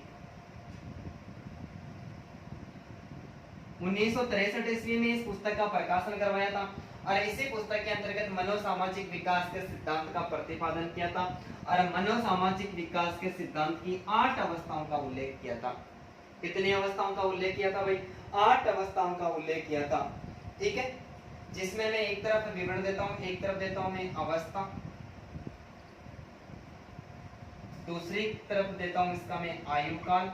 1963 ईस्वी में इस पुस्तक का प्रकाशन करवाया था और इसी पुस्तक के अंतर्गत मनोसामाजिक विकास के सिद्धांत का प्रतिपादन किया था और मनोसामाजिक विकास के सिद्धांत की 8 अवस्थाओं का उल्लेख किया था। कितनी अवस्थाओं का उल्लेख किया था भाई? 8 अवस्थाओं का उल्लेख किया था। ठीक है, जिसमें मैं एक तरफ विवरण देता हूं, एक तरफ देता हूं मैं अवस्था, दूसरी तरफ देता हूं इसका मैं आयु काल,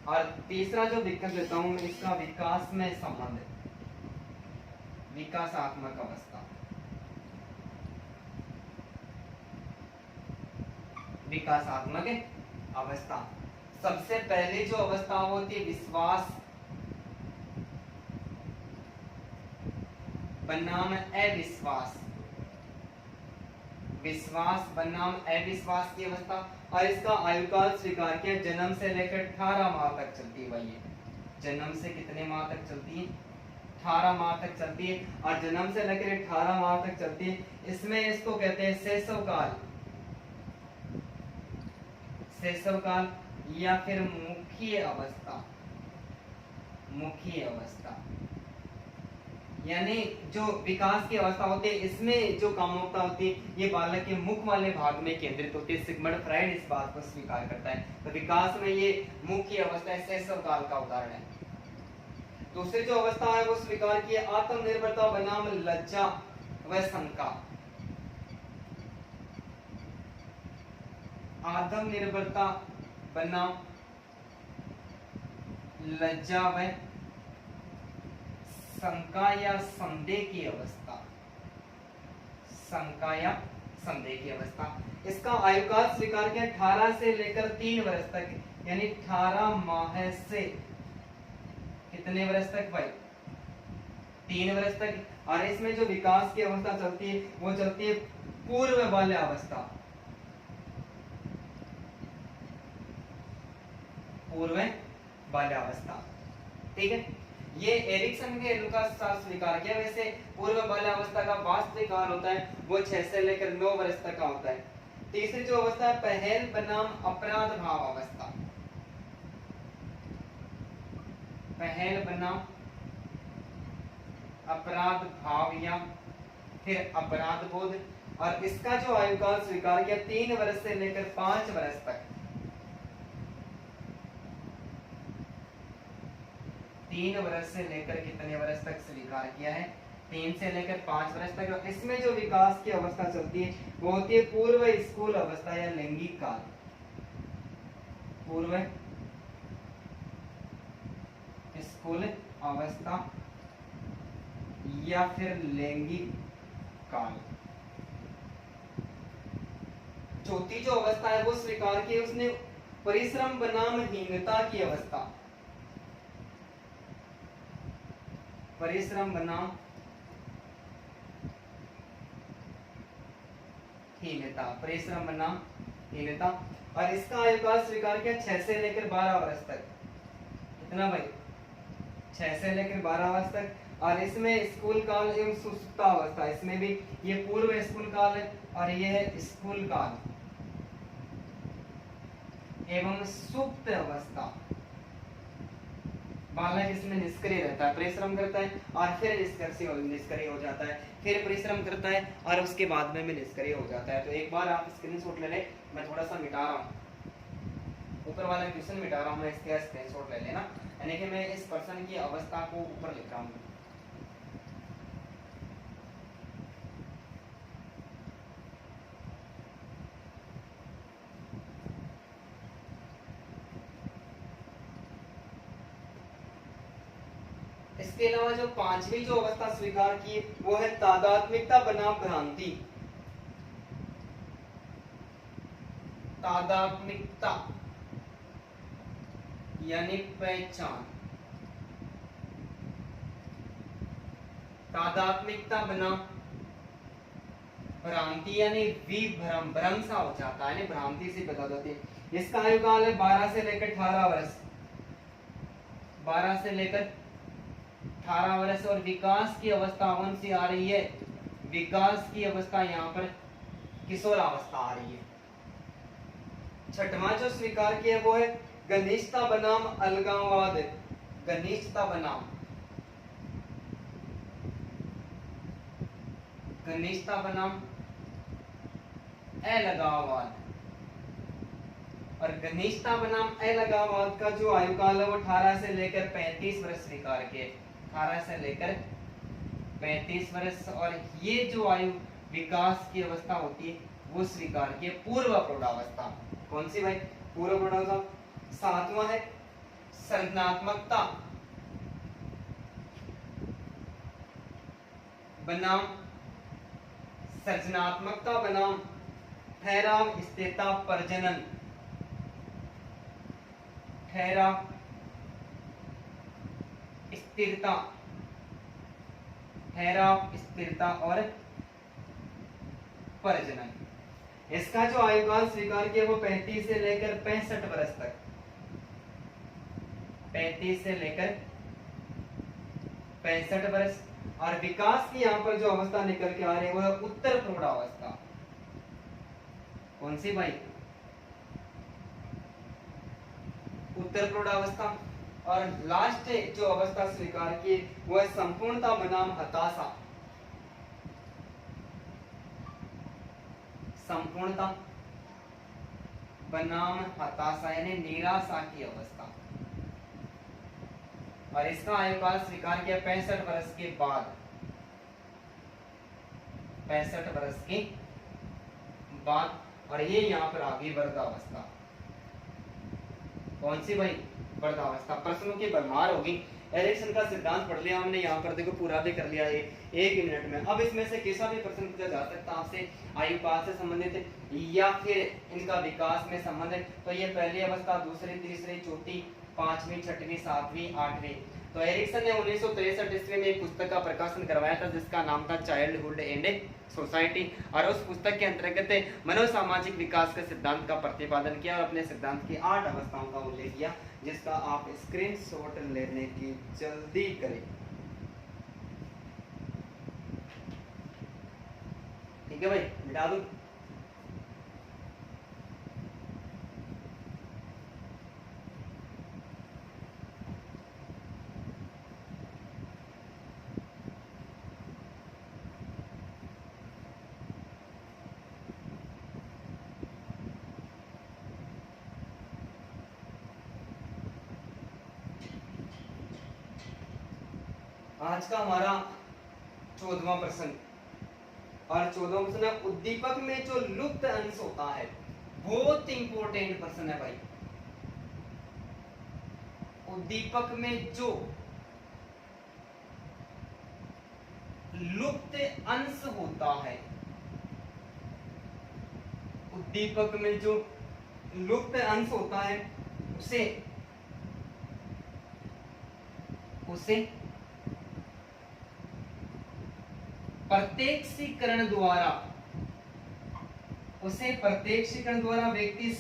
और तीसरा जो विकल्प देता हूं मैं इसका विकास में संबंध, विकासात्मक अवस्था। विकासात्मक अवस्था, सबसे पहले जो अवस्था होती है विश्वास बनाम अविश्वास, विश्वास बनाम अविश्वास की अवस्था, और इसका आयुकाल स्वीकार किया। जन्म से लेकर 18 माह तक चलती है भाई। जन्म से कितने माह तक चलती है? 18 माह तक चलती है, और जन्म से लेकर 18 माह तक चलती है। इसमें इसको कहते हैं शैशव काल, शैशव काल या फिर मुख्य अवस्था। मुख्य अवस्था यानी जो विकास की अवस्था होती है, इसमें जो कामुकता होती है ये बालक के मुख वाले भाग में केंद्रित होती है। सिगमंड फ्राइड इस बात को स्वीकार करता है। तो विकास में ये मुख्य अवस्था शैशव काल का उदाहरण है। दूसरी जो अवस्था है वो स्वीकार की है आत्मनिर्भरता बनाम लज्जा व शंका। आत्मनिर्भरता बनाम लज्जा व शंका या संदेह की अवस्था। शंका या संदेह की अवस्था। इसका आयुकाल स्वीकार किया 18 से लेकर 3 वर्ष तक, यानी 18 माह से कितने वर्ष तक भाई? 3 वर्ष तक। और इसमें जो विकास की अवस्था चलती है वो चलती है पूर्व बाल्यावस्था। पूर्व बाल्यावस्था, ठीक है। ये एरिक्सन के अनुसार स्वीकार किया। वैसे पूर्व बाल्यावस्था का वास्तविक काल होता है वो 6 से लेकर 9 वर्ष तक का होता है। तीसरी जो अवस्था है पहल बनाम अपराध भाव अवस्था। पहल बनाम अपराध भाव या फिर अपराध बोध, और इसका जो आयुकाल स्वीकार किया 3 वर्ष से लेकर 5 वर्ष तक। 3 वर्ष से लेकर कितने वर्ष तक स्वीकार किया है? 3 से लेकर 5 वर्ष तक। इसमें जो विकास की अवस्था चलती है वो होती है पूर्व स्कूल अवस्था या लैंगिक काल। पूर्व स्कूल अवस्था या फिर लैंगिक काल। चौथी जो अवस्था है वो स्वीकार की उसने परिश्रम बनाम हीनता की अवस्था। परिश्रम बनाम हीनता, परिश्रम बनाम हीनता, और इसका आयुकाल स्वीकार किया 6 से लेकर 12 वर्ष तक। कितना भाई? 6 से लेकर 12 वर्ष तक। और इसमें स्कूल काल एवं सुसुप्ता अवस्था, इसमें भी ये पूर्व स्कूल काल है और ये है स्कूल काल एवं सुप्त अवस्था। बालक इसमें निष्क्रिय रहता है, परिश्रम करता है और फिर निष्क्रिय हो जाता है, फिर परिश्रम करता है और उसके बाद में निष्क्रिय हो जाता है। तो एक बार आप स्क्रीनशॉट ले लें, मैं थोड़ा सा मिटा रहा हूँ, ऊपर वाला क्वेश्चन मिटा रहा हूँ मैं, इसका स्क्रीनशॉट ले लेना। यानी कि मैं इस पर्सन की अवस्था को ऊपर लिख रहा हूँ। इसके अलावा जो 5वीं जो अवस्था स्वीकार की वो है तादात्म्यता बनाम भ्रांति। तादात्म्यता यानी पहचान, तादात्मिकता बनाम भ्रांति यानी विभ्रम, भ्रम सा हो जाता है, भ्रांति से बता देती है। इसका आयुकाल है 12 से लेकर 18 वर्ष, 12 से लेकर 18 वर्ष। और विकास की अवस्था कौन सी आ रही है? विकास की अवस्था यहाँ पर किशोरावस्था आ रही है। छठवां जो स्वीकार किया वो है घनिष्ठता बनाम अलगाववाद। घनिष्ठता बनाम अलगाववाद। और घनिष्ठता बनाम अलगाववाद का जो आयुकाल है वो 18 से लेकर 35 वर्ष स्वीकार किए, 18 से लेकर 35 वर्ष। और ये जो आयु विकास की अवस्था होती है वो स्वीकार किए पूर्व प्रौढ़ावस्था। कौन सी भाई? पूर्व प्रौढ़ावस्था। सातवां है सृजनात्मकता बनाम ठहराव, स्थिरता, प्रजनन। ठहराव, स्थिरता और प्रजनन। इसका जो आयुकाल स्वीकार किया वो 35 से लेकर 65 वर्ष तक, 35 से लेकर 65 वर्ष। और विकास की यहाँ पर जो अवस्था निकल के आ रही है वो है उत्तर प्रौढ़ावस्था। कौन सी भाई? उत्तर प्रौढ़ावस्था। और लास्ट जो अवस्था स्वीकार की वो है संपूर्णता बनाम हताशा। संपूर्णता बनाम हताशा यानी निराशा की अवस्था। और इसका आयुकाल स्वीकार किया 65 वर्ष के बाद, 65 वर्ष के बाद। और ये यहाँ पर आ गई वृद्धावस्था। कौन सी भाई? वृद्धावस्था। प्रश्नों की भरमार होगी। एरिक्सन का सिद्धांत पढ़ लिया हमने, यहाँ पर देखो पूरा भी कर लिया है 1 मिनट में। अब इसमें से किसी भी प्रश्न पूछा जा सकता है आपसे आयुकाल से संबंधित या फिर इनका विकास में संबंधित। तो ये पहली अवस्था, दूसरी, तीसरी, चौथी, 5वीं, 6वीं, 7वीं, 8वीं। तो एरिक्सन ने 1963 ईस्वी में एक पुस्तक का प्रकाशन करवाया था जिसका नाम था चाइल्डहुड एंड सोसाइटी। और उस पुस्तक के अंतर्गत मनोसामाजिक विकास के सिद्धांत का प्रतिपादन किया और अपने सिद्धांत की 8 अवस्थाओं का उल्लेख किया, जिसका आप स्क्रीनशॉट लेने की जल्दी करें। ठीक है भाई, मिटा दूं? आज का हमारा 14वां प्रश्न। और 14वां प्रश्न है उद्दीपक में जो लुप्त अंश होता है। बहुत इंपॉर्टेंट प्रश्न है भाई। उद्दीपक में जो लुप्त अंश होता है, उद्दीपक में जो लुप्त अंश होता है उसे प्रत्यक्षीकरण द्वारा व्यक्ति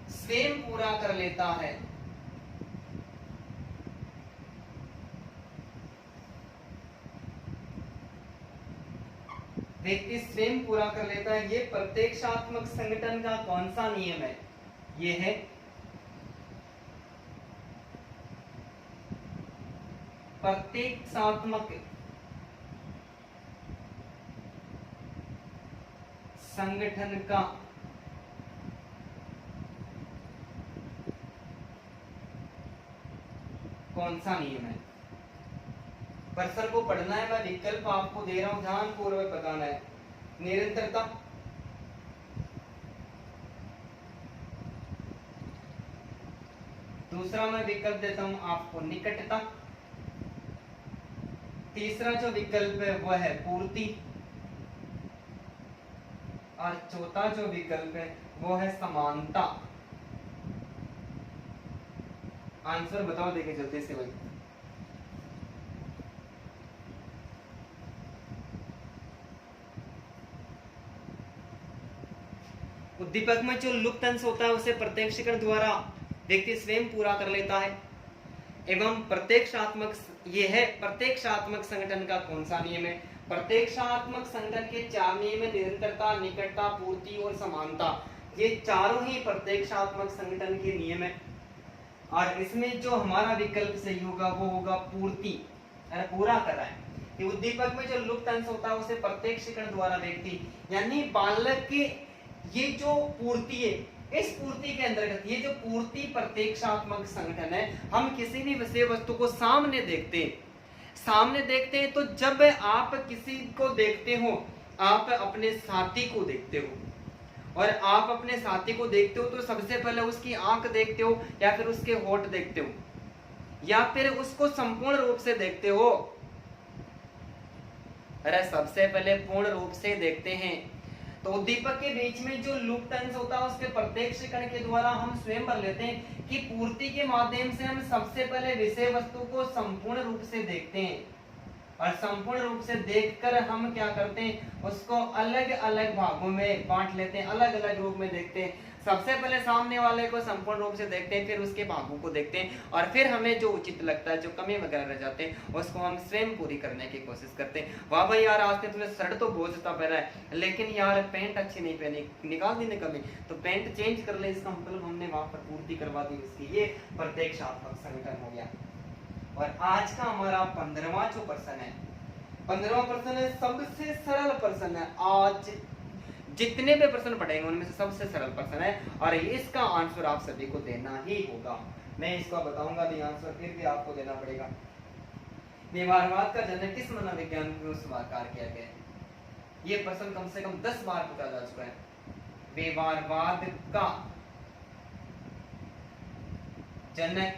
स्वयं पूरा कर लेता है। व्यक्ति स्वयं पूरा कर लेता है। ये प्रत्यक्षात्मक संगठन का कौन सा नियम है? ये है प्रत्यक्षात्मक संगठन का कौन सा नियम है? प्रश्न को पढ़ना है, मैं विकल्प आपको दे रहा हूं, ध्यानपूर्वक बताना है। निरंतरता, दूसरा मैं विकल्प देता हूं आपको निकटता, तीसरा जो विकल्प है वह है पूर्ति, और चौथा जो विकल्प है वो है समानता। आंसर बताओ देखे जल्दी से भाई। उद्दीपक में जो लुप्त अंश होता है उसे प्रत्यक्षीकरण द्वारा व्यक्ति स्वयं पूरा कर लेता है। एवं प्रत्यक्षात्मक, ये है प्रत्यक्षात्मक संगठन का कौन सा नियम है? प्रत्यक्षात्मक संगठन के 4 नियम है, निरंतरता, निकटता, पूर्ति और समानता। ये चारों ही प्रत्यक्षात्मक संगठन के नियम है। और इसमें जो हमारा विकल्प सही होगा वो होगा पूर्ति, पूरा कर रहा है। कि उद्दीपक में जो लुप्त अंश होता है उसे प्रत्यक्षीकरण द्वारा व्यक्ति, यानी बालक के ये जो पूर्ति है, इस पूर्ति के अंतर्गत ये जो पूर्ति प्रत्यक्षात्मक संगठन है, हम किसी भी विषय वस्तु को सामने देखते हैं तो जब आप किसी को देखते हो, आप अपने साथी को देखते हो, और आप अपने साथी को देखते हो तो सबसे पहले उसकी आंख देखते हो, या फिर उसके होठ देखते हो, या फिर उसको संपूर्ण रूप से देखते हो? अरे सबसे पहले पूर्ण रूप से देखते हैं। तो उद्दीपक के बीच में जो लुप्त अंश होता है उसके प्रत्यक्षीकरण के द्वारा हम स्वयं भर लेते हैं कि पूर्ति के माध्यम से हम सबसे पहले विषय वस्तु को संपूर्ण रूप से देखते हैं, और संपूर्ण रूप से देखकर हम क्या करते हैं, उसको अलग अलग भागों में बांट लेते हैं, अलग अलग रूप में देखते हैं। सबसे पहले सामने वाले को संपूर्ण रूप से देखते हैं, फिर उसके भागों को देखते हैं, और फिर हमें जो उचित लगता है, जो कमी वगैरह रह जाते हैं, उसको हम स्वयं पूरी करने की कोशिश करते हैं। वाह भाई यार, आज तुमने शर्ट तो बहुत ज्यादा पहना है, लेकिन यार पैंट अच्छी नहीं पहनी, निकाल दी कमी, तो पैंट चेंज कर ले, इसका मतलब हमने वहां पर पूर्ति करवा दी उसकी। ये प्रत्यक्षात्मक संगठन हो गया। और आज का हमारा 15वां जो प्रश्न है, 15वां प्रश्न है सबसे सरल प्रश्न है। आज जितने भी प्रश्न पढ़ेंगे उनमें से सबसे सरल प्रश्न है, और इसका आंसर आप सभी को देना ही होगा। मैं इसका बताऊंगा नहीं आंसर, फिर भी आपको देना पड़ेगा। व्यवहारवाद का जनक किस मनोविज्ञान को स्वीकार किया गया है? ये प्रश्न कम से कम 10 बार पूछा जा चुका है। व्यवहारवाद का जनक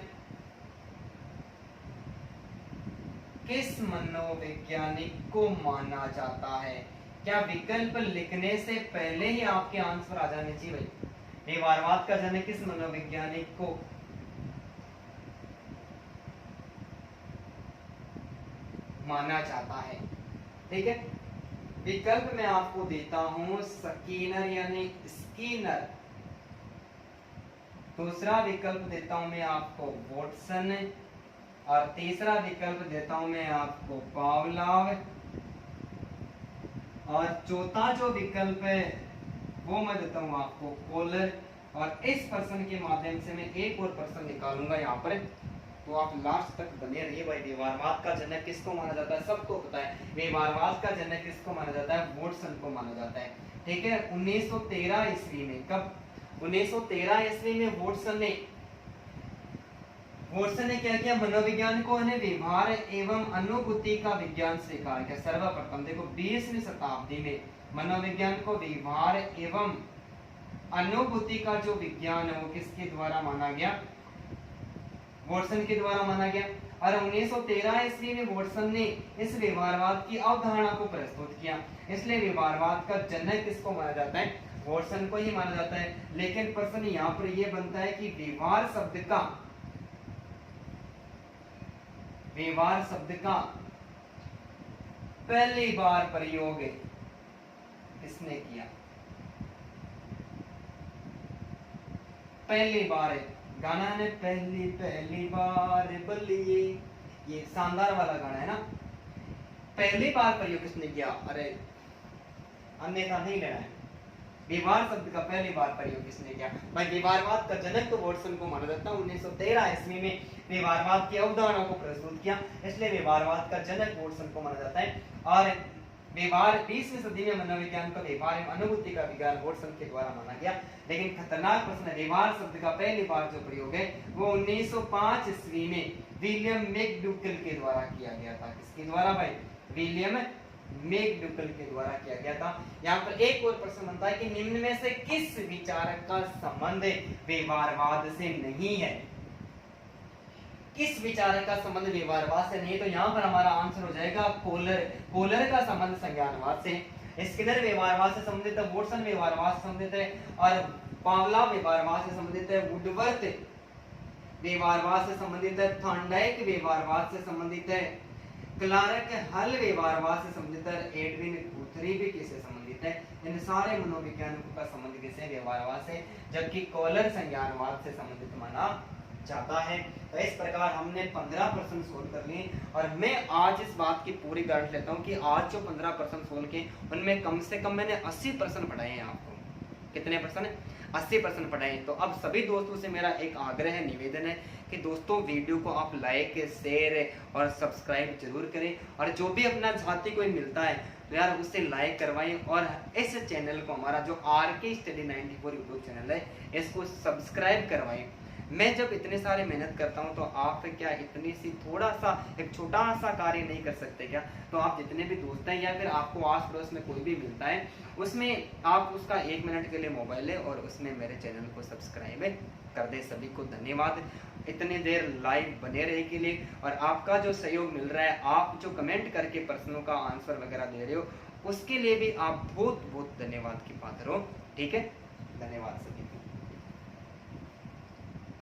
किस मनोवैज्ञानिक को माना जाता है? क्या विकल्प लिखने से पहले ही आपके आंसर आ जाने चाहिए भाई? व्यवहारवाद का जनक किस मनोवैज्ञानिक को माना जाता है? ठीक है, विकल्प मैं आपको देता हूं, स्किनर यानी स्किनर। दूसरा विकल्प देता हूं मैं आपको वॉटसन, और तीसरा विकल्प देता हूं मैं आपको पावलोव, और चौथा जो विकल्प है वो मैं देता हूं आपको कोलर। और इस प्रश्न के माध्यम से मैं एक और प्रश्न निकालूंगा यहाँ पर, तो आप लास्ट तक बने रहिए भाई। व्यवहारवाद का जनक किसको माना जाता है? सबको पता है व्यवहारवाद का जनक किसको माना जाता है? वॉटसन को माना जाता है। ठीक है, 1913 ईस्वी में, कब? 1913 ईस्वी में वॉटसन ने क्या किया? मनोविज्ञान को व्यवहार एवं अनुभूति का विज्ञान स्वीकार किया सर्वप्रथम। देखो 20वीं शताब्दी में मनोविज्ञान को व्यवहार एवं अनुभूति का जो विज्ञान है वो किसके द्वारा माना गया? वॉटसन के द्वारा माना गया। और 1913 ईस्वी में वॉटसन ने इस व्यवहारवाद की अवधारणा को प्रस्तुत किया, इसलिए व्यवहारवाद का जनक किसको माना जाता है? वॉटसन को ही माना जाता है। लेकिन प्रश्न यहाँ पर यह बनता है कि व्यवहार शब्द का पहली बार प्रयोग किसने किया? पहली बार गाना ने पहली बार बलिए, ये शानदार वाला गाना है ना। पहली बार प्रयोग किसने किया? अरे अन्यथा नहीं लेना है। व्यवहार शब्द का पहली बार प्रयोग किसने किया? भाई व्यवहारवाद का जनक तो वॉटसन को माना जाता है। 1913 ईस्वी में व्यवहारवाद की अवधारणा को प्रस्तुत किया, इसलिए व्यवहारवाद का जनक वॉटसन को माना जाता है। और व्यवहार 20वीं सदी में मनोविज्ञान का व्यवहार एवं अनुभूति का विज्ञान वॉटसन के द्वारा माना गया। लेकिन खतरनाक प्रश्न है, व्यवहार शब्द का पहली बार जो प्रयोग है वो 1905 ईस्वी में विलियम मैकडूगल के द्वारा किया गया था। किसके द्वारा भाई? विलियम मैकडूगल के द्वारा किया गया था। यहाँ पर एक और प्रश्न बनता है कि निम्न में से किस विचारक का संबंध व्यवहारवाद से नहीं है? किस विचारक का संबंध व्यवहारवाद से नहीं है? तो यहाँ पर हमारा आंसर हो जाएगा कोलर। कोलर का संबंध संज्ञानवाद से। स्किनर व्यवहारवाद से संबंधित है, वॉटसन व्यवहारवाद से संबंधित है, और पावलोव व्यवहारवाद से संबंधित है, वुडवर्थ व्यवहारवाद से संबंधित है, थॉर्नडाइक व्यवहारवाद से संबंधित है, क्लार्क हल व्यवहारवाद से संबंधित है, एडविन गुथरी भी किससे संबंधित है। इन सारे मनोविज्ञानकों का संबंध किससे? व्यवहारवाद से, जबकि कॉलर संज्ञानवाद से संबंधित माना जाता है। तो इस प्रकार हमने 15 प्रश्न सोल्व कर लिए और मैं आज इस बात की पूरी गारंटी लेता हूँ कि आज जो 15 प्रश्न सोल्व किए उनमें कम से कम मैंने 80 प्रश्न पढ़ाए हैं आपको। कितने प्रश्न? 80% पढ़ाए। तो अब सभी दोस्तों से मेरा एक आग्रह है, निवेदन है कि दोस्तों वीडियो को आप लाइक, शेयर और सब्सक्राइब जरूर करें और जो भी अपना साथी कोई मिलता है तो यार उससे लाइक करवाएं और इस चैनल को, हमारा जो RK Study 94 यूट्यूब चैनल है, इसको सब्सक्राइब करवाएं। मैं जब इतने सारे मेहनत करता हूं तो आप क्या इतनी सी थोड़ा सा एक छोटा सा कार्य नहीं कर सकते क्या? तो आप जितने भी दोस्त हैं या फिर आपको आस पड़ोस में कोई भी मिलता है उसमें आप उसका 1 मिनट के लिए मोबाइल ले और उसमें मेरे चैनल को सब्सक्राइब कर दे। सभी को धन्यवाद इतनी देर लाइव बने रहे के लिए और आपका जो सहयोग मिल रहा है, आप जो कमेंट करके प्रश्नों का आंसर वगैरह दे रहे हो उसके लिए भी आप बहुत बहुत धन्यवाद की पात्र हो। ठीक है, धन्यवाद सभी।